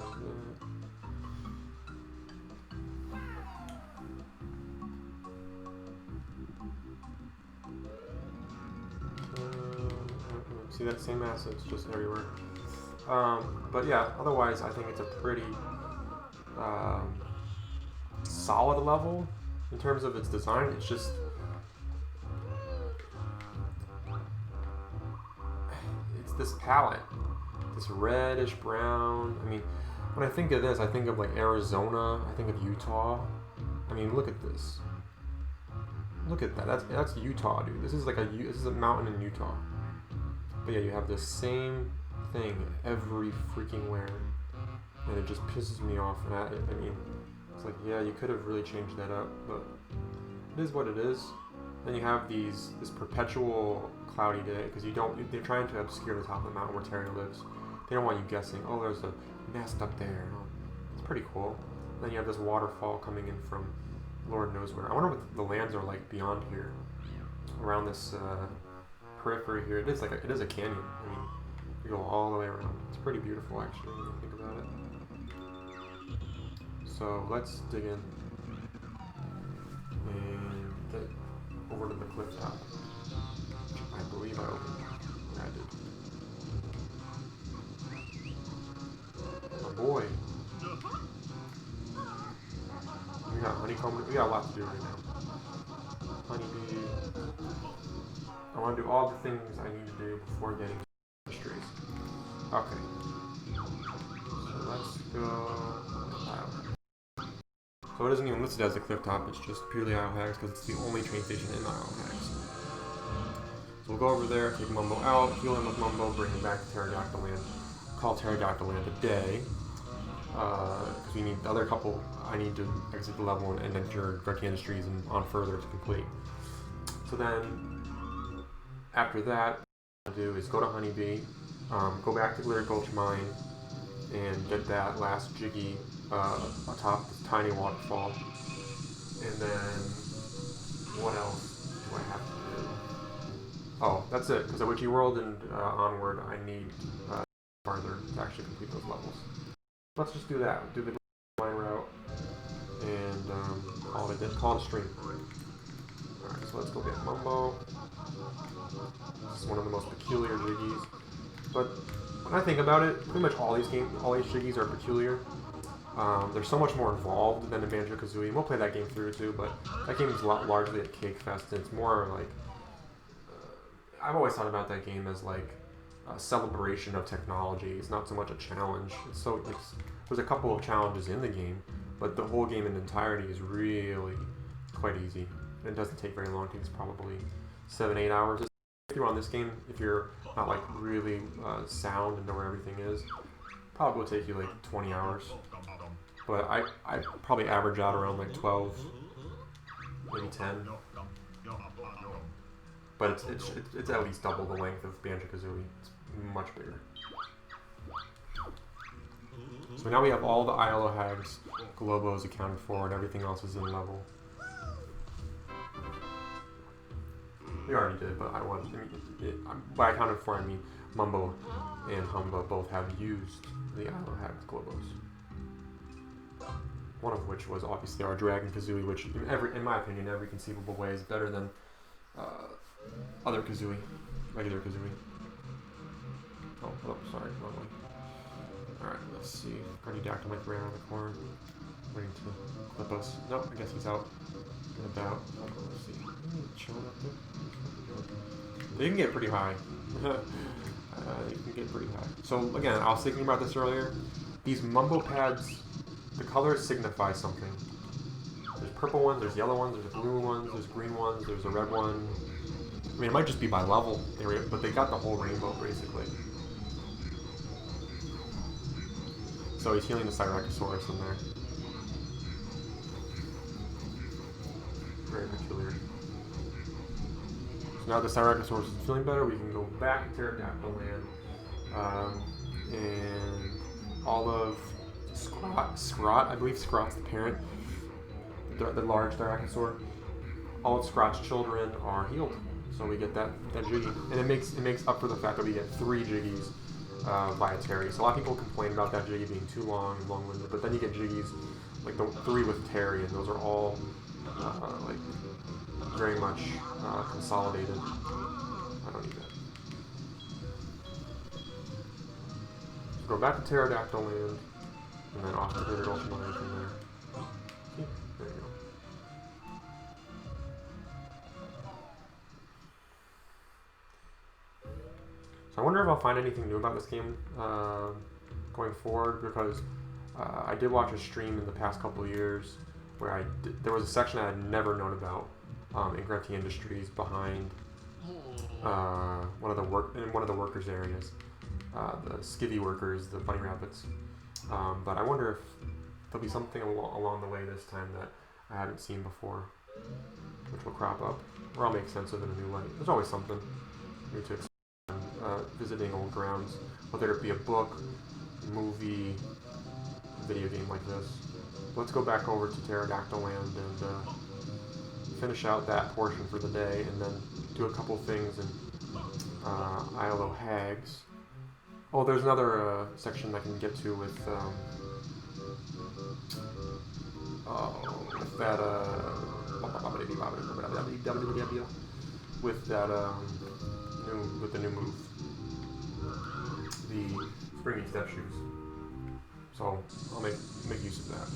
A: see that same assets just everywhere. But yeah, otherwise I think it's a pretty solid level in terms of its design. It's just this palette, this reddish brown. I mean, when I think of this, I think of like Arizona. I think of Utah. I mean, look at this. Look at that. That's Utah, dude. This is like this is a mountain in Utah. But yeah, you have the same thing every freaking where, and it just pisses me off. And I mean, it's like, yeah, you could have really changed that up, but it is what it is. Then you have this perpetual cloudy day, because they're trying to obscure the top of the mountain where Terry lives. They don't want you guessing, oh, there's a nest up there. No, it's pretty cool. Then you have this waterfall coming in from Lord knows where. I wonder what the lands are like beyond here, around this periphery here. It is a canyon. I mean, you go all the way around. It's pretty beautiful, actually, when you think about it. So let's dig in and get over to the cliff top. I believe I opened. Yeah, I did. Oh boy. We got honeycomb. We got a lot to do right now. Honeybee. I want to do all the things I need to do before getting trees. Okay. So let's go. So it isn't even listed as a cliff top, it's just purely Isle Hags because it's the only train station in Isle Hags. So we'll go over there, take Mumbo out, heal him with Mumbo, bring him back to Terrydactyland, call Terrydactyland a day. Because we need the other couple, I need to exit the level and enter Gruntilda Industries and on further to complete. So then, after that, what I do is go to Honeybee, go back to Glitter Gulch Mine, and get that last Jiggy atop this tiny waterfall. And then, what else do I have to do? Oh, that's it, because at Witchyworld and onward, I need farther to actually complete those levels. Let's just do that. Do the line route and call it a stream. Alright, so let's go get Mumbo. This is one of the most peculiar Jiggies. But when I think about it, pretty much all these Jiggies are peculiar. They're so much more involved than in Banjo Kazooie. We'll play that game through too, but that game is largely a cake fest. It's more like I've always thought about that game as like a celebration of technology. It's not so much a challenge. There's a couple of challenges in the game, but the whole game in entirety is really quite easy. And it doesn't take very long. It takes probably 7-8 hours. If you're on this game, if you're not like really sound and know where everything is, probably will take you like 20 hours. But I probably average out around like 12, maybe 10. But it's at least double the length of Banjo Kazooie. It's much bigger. So now we have all the Isle Hags, Glowbos accounted for, and everything else is in level. We already did, but by accounted for, I mean Mumbo and Humba both have used the Isle Hags Glowbos. One of which was obviously our Dragon Kazooie, which in my opinion, every conceivable way is better than other Kazooie, regular Kazooie. Oh, sorry, wrong way. Alright, let's see. Terrydactyl might be right around the corner. Waiting to clip us. Nope, I guess he's out and about. Let's see. Chilling up there. They can get pretty high. They can get pretty high. So again, I was thinking about this earlier. These Mumbo pads, the colors signify something. There's purple ones, there's yellow ones, there's blue ones, there's green ones, there's a red one. I mean, it might just be by level, but they got the whole rainbow basically. So he's healing the styracosaur in there. Very peculiar. So now the styracosaur is feeling better, we can go back to Terrydactyland. And all of Scrot, I believe Scrot's the parent, the large styracosaur. All of Scrot's children are healed. So we get that Jiggy. And it makes up for the fact that we get 3 Jiggies via Terry. So a lot of people complain about that Jiggy being too long and long-winded, but then you get Jiggies like the 3 with Terry, and those are all like very much consolidated. I don't need that. So go back to Terrydactyland, and then off to the Gulch Mine from there. See? There you go. So I wonder if I'll find anything new about this game going forward, because I did watch a stream in the past couple of years where there was a section I had never known about in Gruntilda Industries behind one of the workers' areas, the skivvy workers, the bunny rabbits. But I wonder if there'll be something along the way this time that I haven't seen before, which will crop up, or I'll make sense of it in a new light. There's always something new to explore. Visiting old grounds, whether it be a book, movie, video game like this. Let's go back over to Terrydactyland and finish out that portion for the day, and then do a couple things in Isle Hags. Oh, there's another section I can get to with with the new move, the springy step shoes. So I'll make use of that.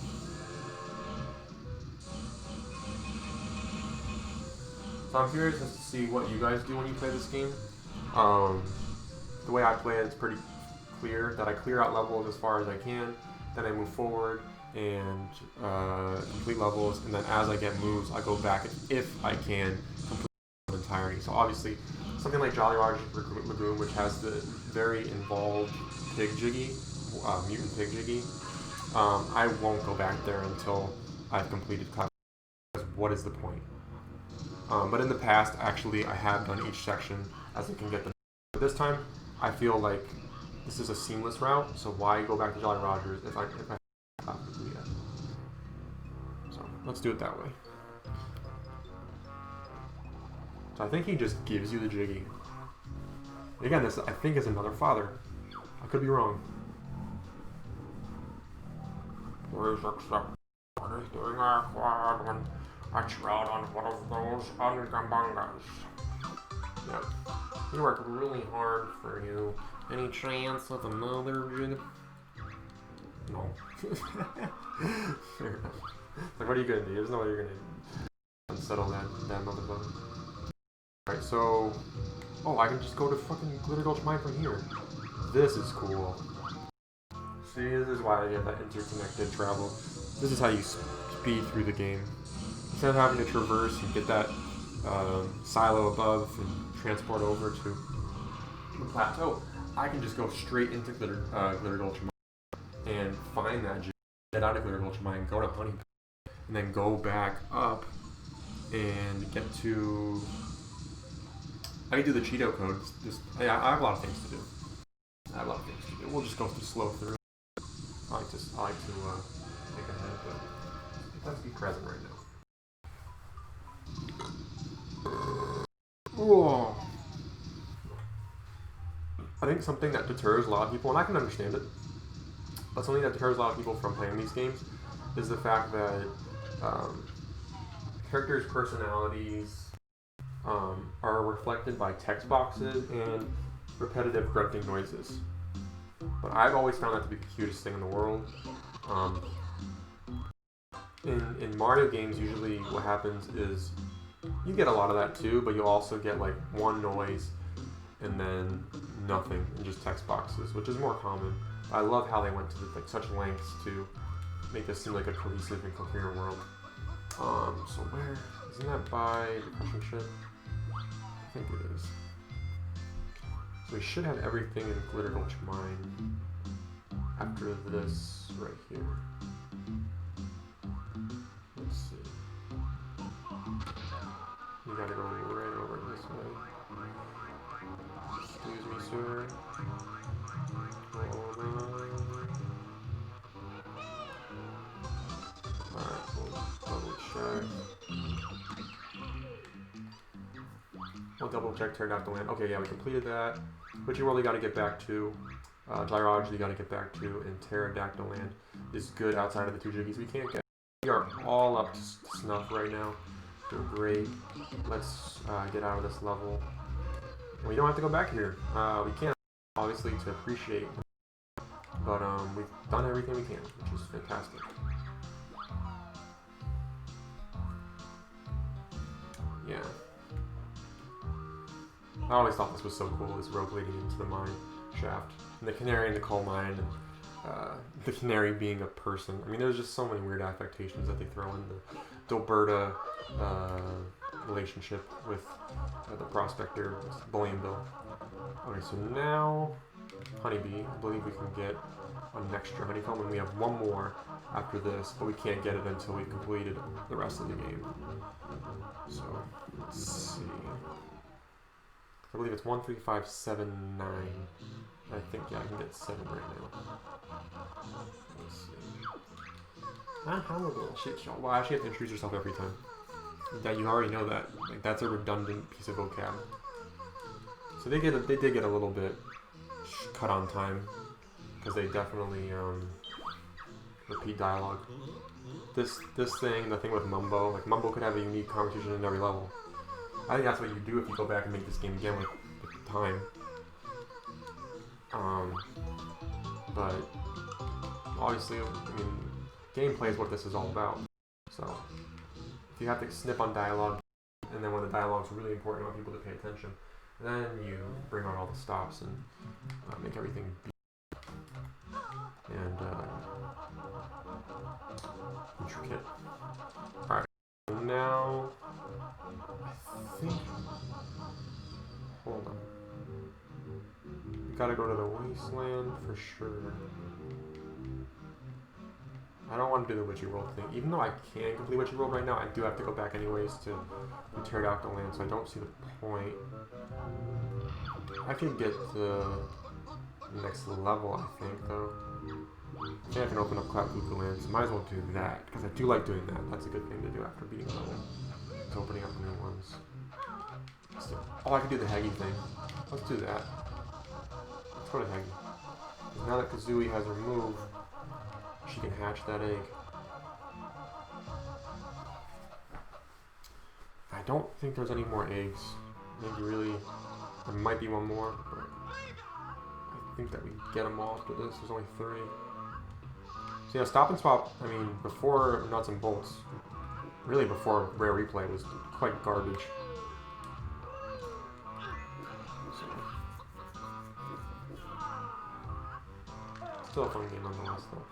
A: So I'm curious as to see what you guys do when you play this game. The way I play it, it's pretty clear that I clear out levels as far as I can, then I move forward, and complete levels, and then as I get moves, I go back if I can complete the entirety. So obviously, something like Jolly Roger's Lagoon, which has the very involved pig jiggy, mutant pig jiggy, I won't go back there until I've completed class. What is the point? But in the past, actually, I have done each section as I can get them. But this time, I feel like this is a seamless route, so why go back to Jolly Roger's if I have to do that? So let's do it that way. So I think he just gives you the jiggy. And again, this I think is another father. I could be wrong.
C: Please accept what is doing acquired when I trod on one of those Unga Bungas.
B: Yep. You worked really hard for you. Any chance of another jig?
A: No. Fair enough. Like, what are you gonna do? There's no way you're gonna unsettle that motherfucker. Alright, so... Oh, I can just go to fucking Glitter Gulch Mine from here. This is cool. See, this is why I get that interconnected travel. This is how you speed through the game. Instead of having to traverse and get that silo above and transport over to the plateau, I can just go straight into Glitter Gulch Mine and find that gem, get out of Glitter Gulch Mine, go to Honey, and then go back up and get to... I can do the Cheeto codes. I have a lot of things to do. We'll just go slow through. I like to think ahead, but let's be present right now. Whoa. I think something that deters a lot of people, and I can understand it, but something that deters a lot of people from playing these games is the fact that characters' personalities are reflected by text boxes and repetitive grunting noises. But I've always found that to be the cutest thing in the world. In Mario games, usually what happens is you get a lot of that too, but you'll also get like one noise and then nothing, and just text boxes, which is more common. I love how they went to like such lengths to make this seem like a cohesive and coherent world. So where isn't that by the crushing ship? I think it is. So we should have everything in Glitter Gulch Mine after this right here. Let's see. You gotta go right over this way. Excuse me, sir. Hold on. Alright, we'll double check. We'll double check Terrydactyland. Okay, yeah, we completed that. Witchyworld you gotta get back to. Jolly Roger you gotta get back to. And Terrydactyland is good outside of the two jiggies we can't get. We are all up to snuff right now. Doing great. Let's get out of this level. We don't have to go back here. We can, obviously, to appreciate. But we've done everything we can, which is fantastic. Yeah. I always thought this was so cool, this rope leading into the mine shaft. And the canary in the coal mine, and the canary being a person. I mean, there's just so many weird affectations that they throw in the Dilberta relationship with the prospector, Bullion Bill. Okay, so now, honeybee. I believe we can get an extra honeycomb, and we have one more after this, but we can't get it until we've completed the rest of the game. So, let's see. I believe it's 1, 3, 5, 7, 9. I think, yeah, I can get 7 right now. Let's see. How will the shit show? Well, I actually have to introduce yourself every time. That you already know that. Like, that's a redundant piece of vocab. So they did get a little bit cut on time, because they definitely repeat dialogue. This thing, the thing with Mumbo, like Mumbo could have a unique conversation in every level. I think that's what you do if you go back and make this game again with time. But obviously, I mean, gameplay is what this is all about. So if you have to snip on dialogue, and then when the dialogue's really important, I want people to pay attention, then you bring on all the stops and make everything beat. And gotta go to the wasteland for sure. I don't want to do the Witchyworld thing. Even though I can complete Witchyworld right now, I do have to go back anyways to Terrydactyland, so I don't see the point. I could get the next level, I think, though. I think I can open up Klungo, so might as well do that, because I do like doing that. That's a good thing to do after beating a level. It's opening up new ones. Oh, I could do the Haggy thing. Let's do that. Let's go to Haggy. Because now that Kazooie has her move, she can hatch that egg. I don't think there's any more eggs. Maybe really, there might be one more, but I think that we get them all after this. There's only 3. So yeah, Stop and Swap, I mean, before Nuts and Bolts, really before Rare Replay, was quite garbage. So, still a fun game nonetheless, though.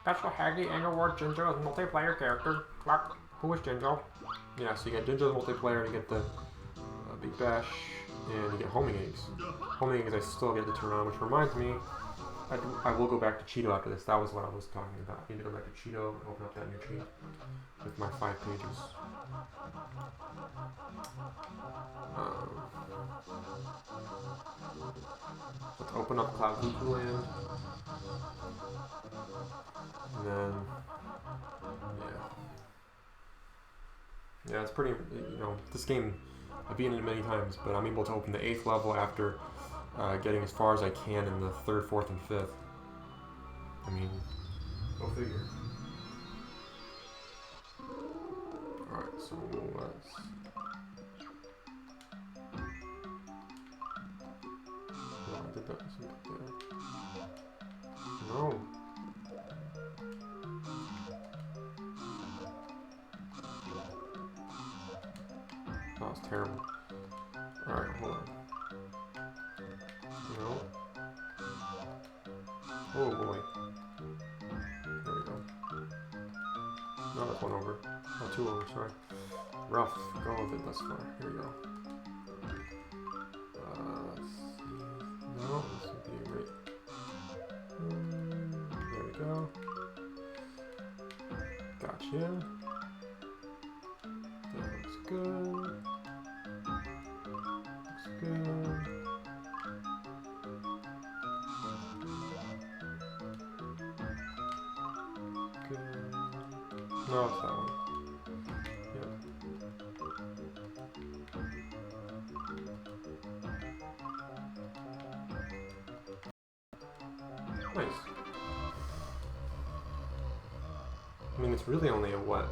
C: That's the Haggy Angerward Jinjo's multiplayer character. Clock. Who is Jinjo?
A: Yeah, so you get Jinjo's multiplayer, you get the Big Bash, and you get homing eggs. Homing eggs I still get to turn on, which reminds me, I will go back to Cheeto after this. That was what I was talking about. I need to go back to Cheeto and open up that new cheat with my 5 pages. Let's open up Klungo. And then, yeah, it's pretty, you know, this game, I've beaten it many times, but I'm able to open the 8th level after getting as far as I can in the 3rd, 4th, and 5th. I mean, go figure. Alright, so let's... Oh, I did that there. No. That was terrible. Alright, hold on. No. Oh boy. There we go. No, that's 1 over. Oh, 2 over, sorry. Rough. Go with it thus far. Here we go. Let's see. No, this would be great. There we go. Gotcha. That looks good. Looks good. Good. No, it's that one. Yep. Nice. I mean, it's really only a what?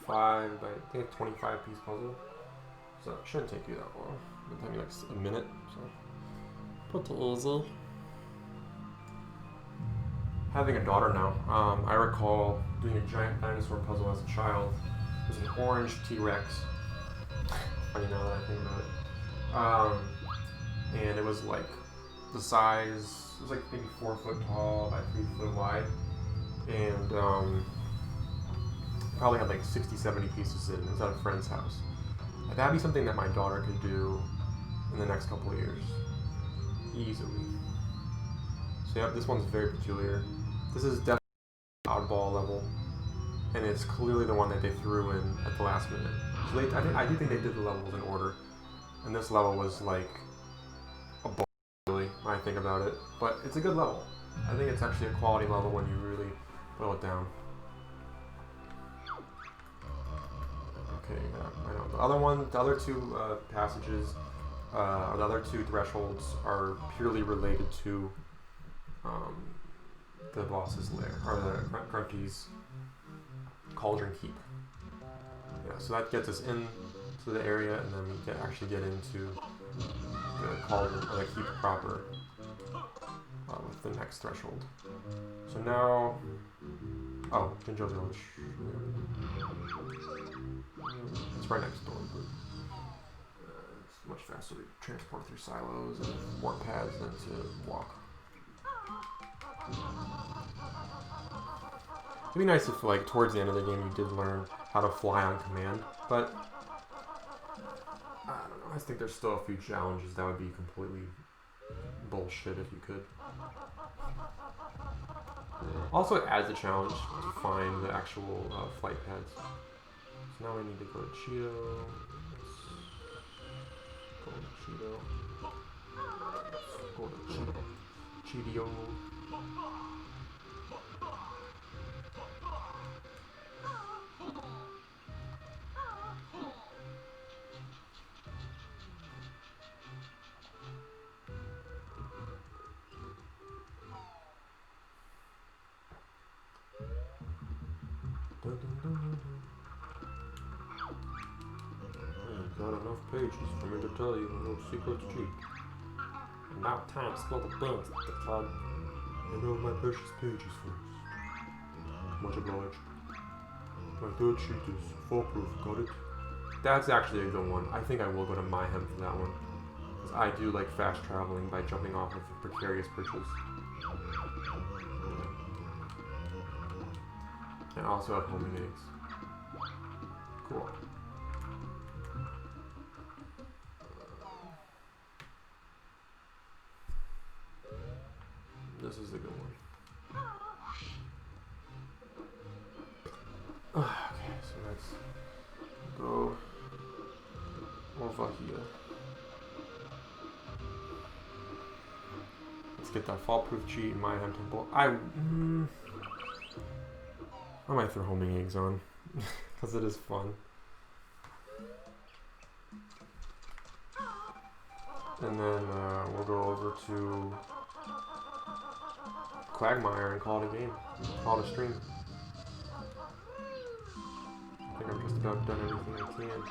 A: 5 by, I think, 25 piece puzzle. So it shouldn't take you that long. It'll take me like a minute, so. Pretty easy. Having a daughter now, I recall doing a giant dinosaur puzzle as a child. It was an orange T-Rex. Funny now that I think about it. And it was like the size, it was like maybe 4 foot tall by 3 foot wide. And probably had like 60, 70 pieces in it. It was at a friend's house. That'd be something that my daughter could do in the next couple of years. Easily. So yep, this one's very peculiar. This is definitely an oddball level. And it's clearly the one that they threw in at the last minute. So I do think they did the levels in order. And this level was like a ball, really, when I think about it. But it's a good level. I think it's actually a quality level when you really boil it down. Okay, I know. The other 2 passages, or the other 2 thresholds are purely related to the boss's lair, or the Grunty's Cauldron Keep. Yeah, so that gets us into the area, and then we actually get into the Cauldron, or the Keep proper, with the next threshold. So now, oh, Jinjo Village. It's right next door, but it's much faster to transport through silos and warp pads than to walk. It'd be nice if, like, towards the end of the game you did learn how to fly on command, but I don't know, I think there's still a few challenges that would be completely bullshit if you could. Also, it adds a challenge to find the actual flight pads. So now I need to go to Cheeto. Let's go to Cheeto. Let's go to Cheeto. Cheeto. Not enough pages for me to tell you no secrets cheap.
C: About time to spill the beans at the club.
A: I know my precious pages first. Much obliged. My third sheet is foolproof, got it? That's actually a good one. I think I will go to Mayhem for that one. Because I do like fast traveling by jumping off of precarious bridges. And I also have homing eggs. Cool. This is a good one. Okay, so let's go over here. Let's get that fall-proof cheat in Mayhem Temple. I might throw homing eggs on, because it is fun. And then we'll go over to Quagmire and call it a game. Call it a stream. I think I'm just about done everything I can.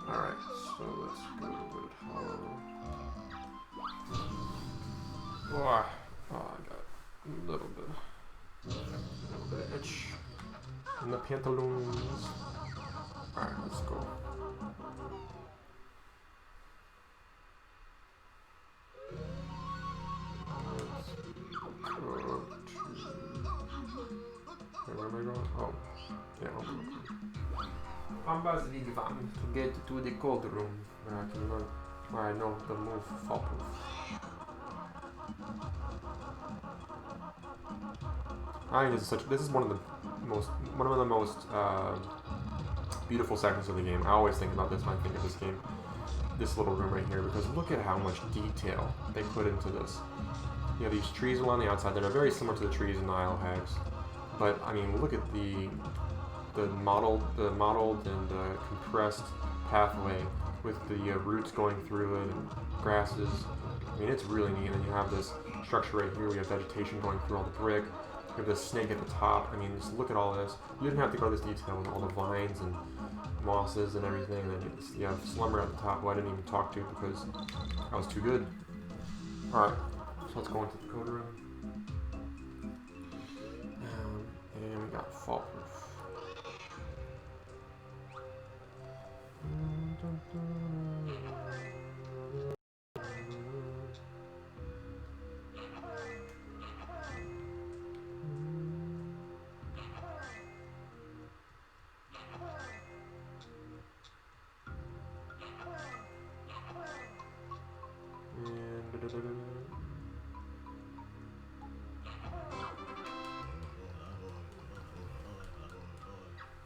A: Alright, so let's go with Hollow. Oh, I got a little bit of itch in the pantaloons. Alright, let's go. Where am I going? Oh, yeah, Amba's Wigwam to get to the cold room where I can learn, where I know the move foolproof. I think this is one of the most beautiful sections of the game. I always think about this when I think of this game, this little room right here, because look at how much detail they put into this. You have these trees along the outside that are very similar to the trees in the Isle of Hags. But I mean, look at the modeled and compressed pathway with the roots going through it and grasses. I mean, it's really neat. And you have this structure right here. We have vegetation going through all the brick. You have this snake at the top. I mean, just look at all this. You didn't have to go to this detail with all the vines and mosses and everything. And then you have Slumber at the top, who I didn't even talk to because I was too good. All right, so let's go into the code room. And we got foolproof.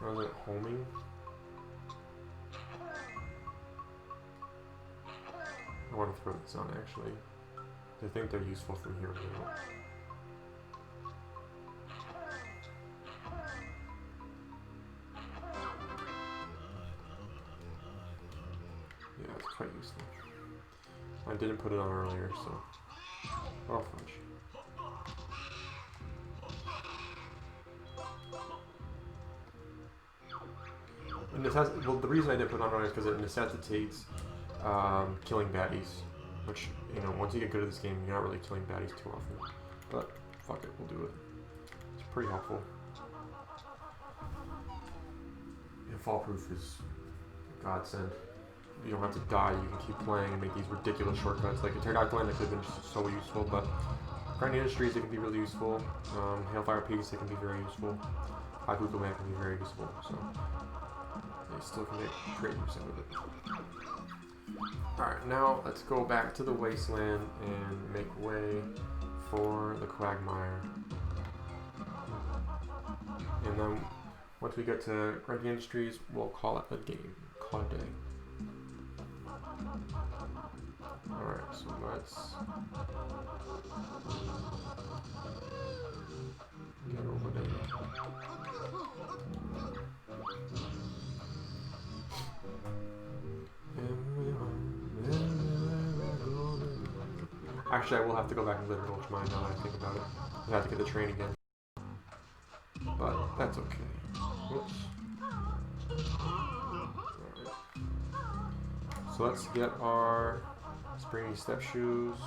A: Was it homing? I want to throw this on actually. I think they're useful from here on out. Yeah, it's quite useful. I didn't put it on earlier, so. Oh, fudge. Well, the reason I didn't put it on earlier is because it necessitates killing baddies. Which, you know, once you get good at this game, you're not really killing baddies too often. But, fuck it, we'll do it. It's pretty helpful. And foolproof is a godsend. You don't have to die, you can keep playing and make these ridiculous shortcuts. Like in Terrydactyland, that could have been so useful, but Grinding Industries, it can be really useful. Hailfire Peace, it can be very useful. High Oogle Boogles can be very useful, so they still can make great use of it. Alright, now let's go back to the wasteland and make way for the quagmire. And then once we get to Grunty Industries, we'll call it a game. Call it a day. Alright, so let's get over there. Actually, I will have to go back and literally watch mine now that I think about it. I have to get the train again. But that's okay. Whoops. Alright. So let's get our springy step shoes.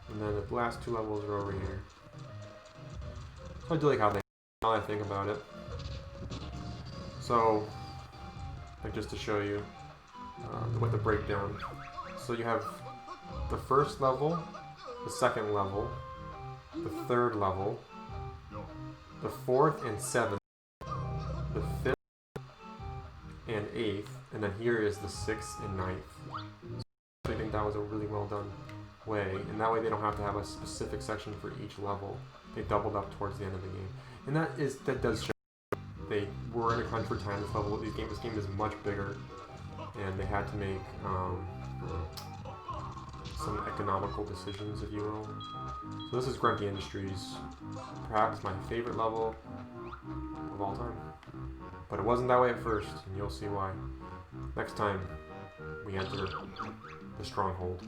A: And then the last 2 levels are over here. So I do like how they, now that I think about it. So, like just to show you what the breakdown. So you have the first level, the second level, the third level, the 4th and 7th, the 5th and 8th, and then here is the 6th and 9th. So I think that was a really well done way, and that way they don't have to have a specific section for each level. They doubled up towards the end of the game, and that does show they were in a crunch for time. This game is much bigger, and they had to make some economical decisions, if you will. So this is Grunty Industries, perhaps my favorite level of all time. But it wasn't that way at first, and you'll see why. Next time, we enter the stronghold.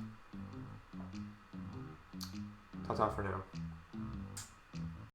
A: Ta-ta for now.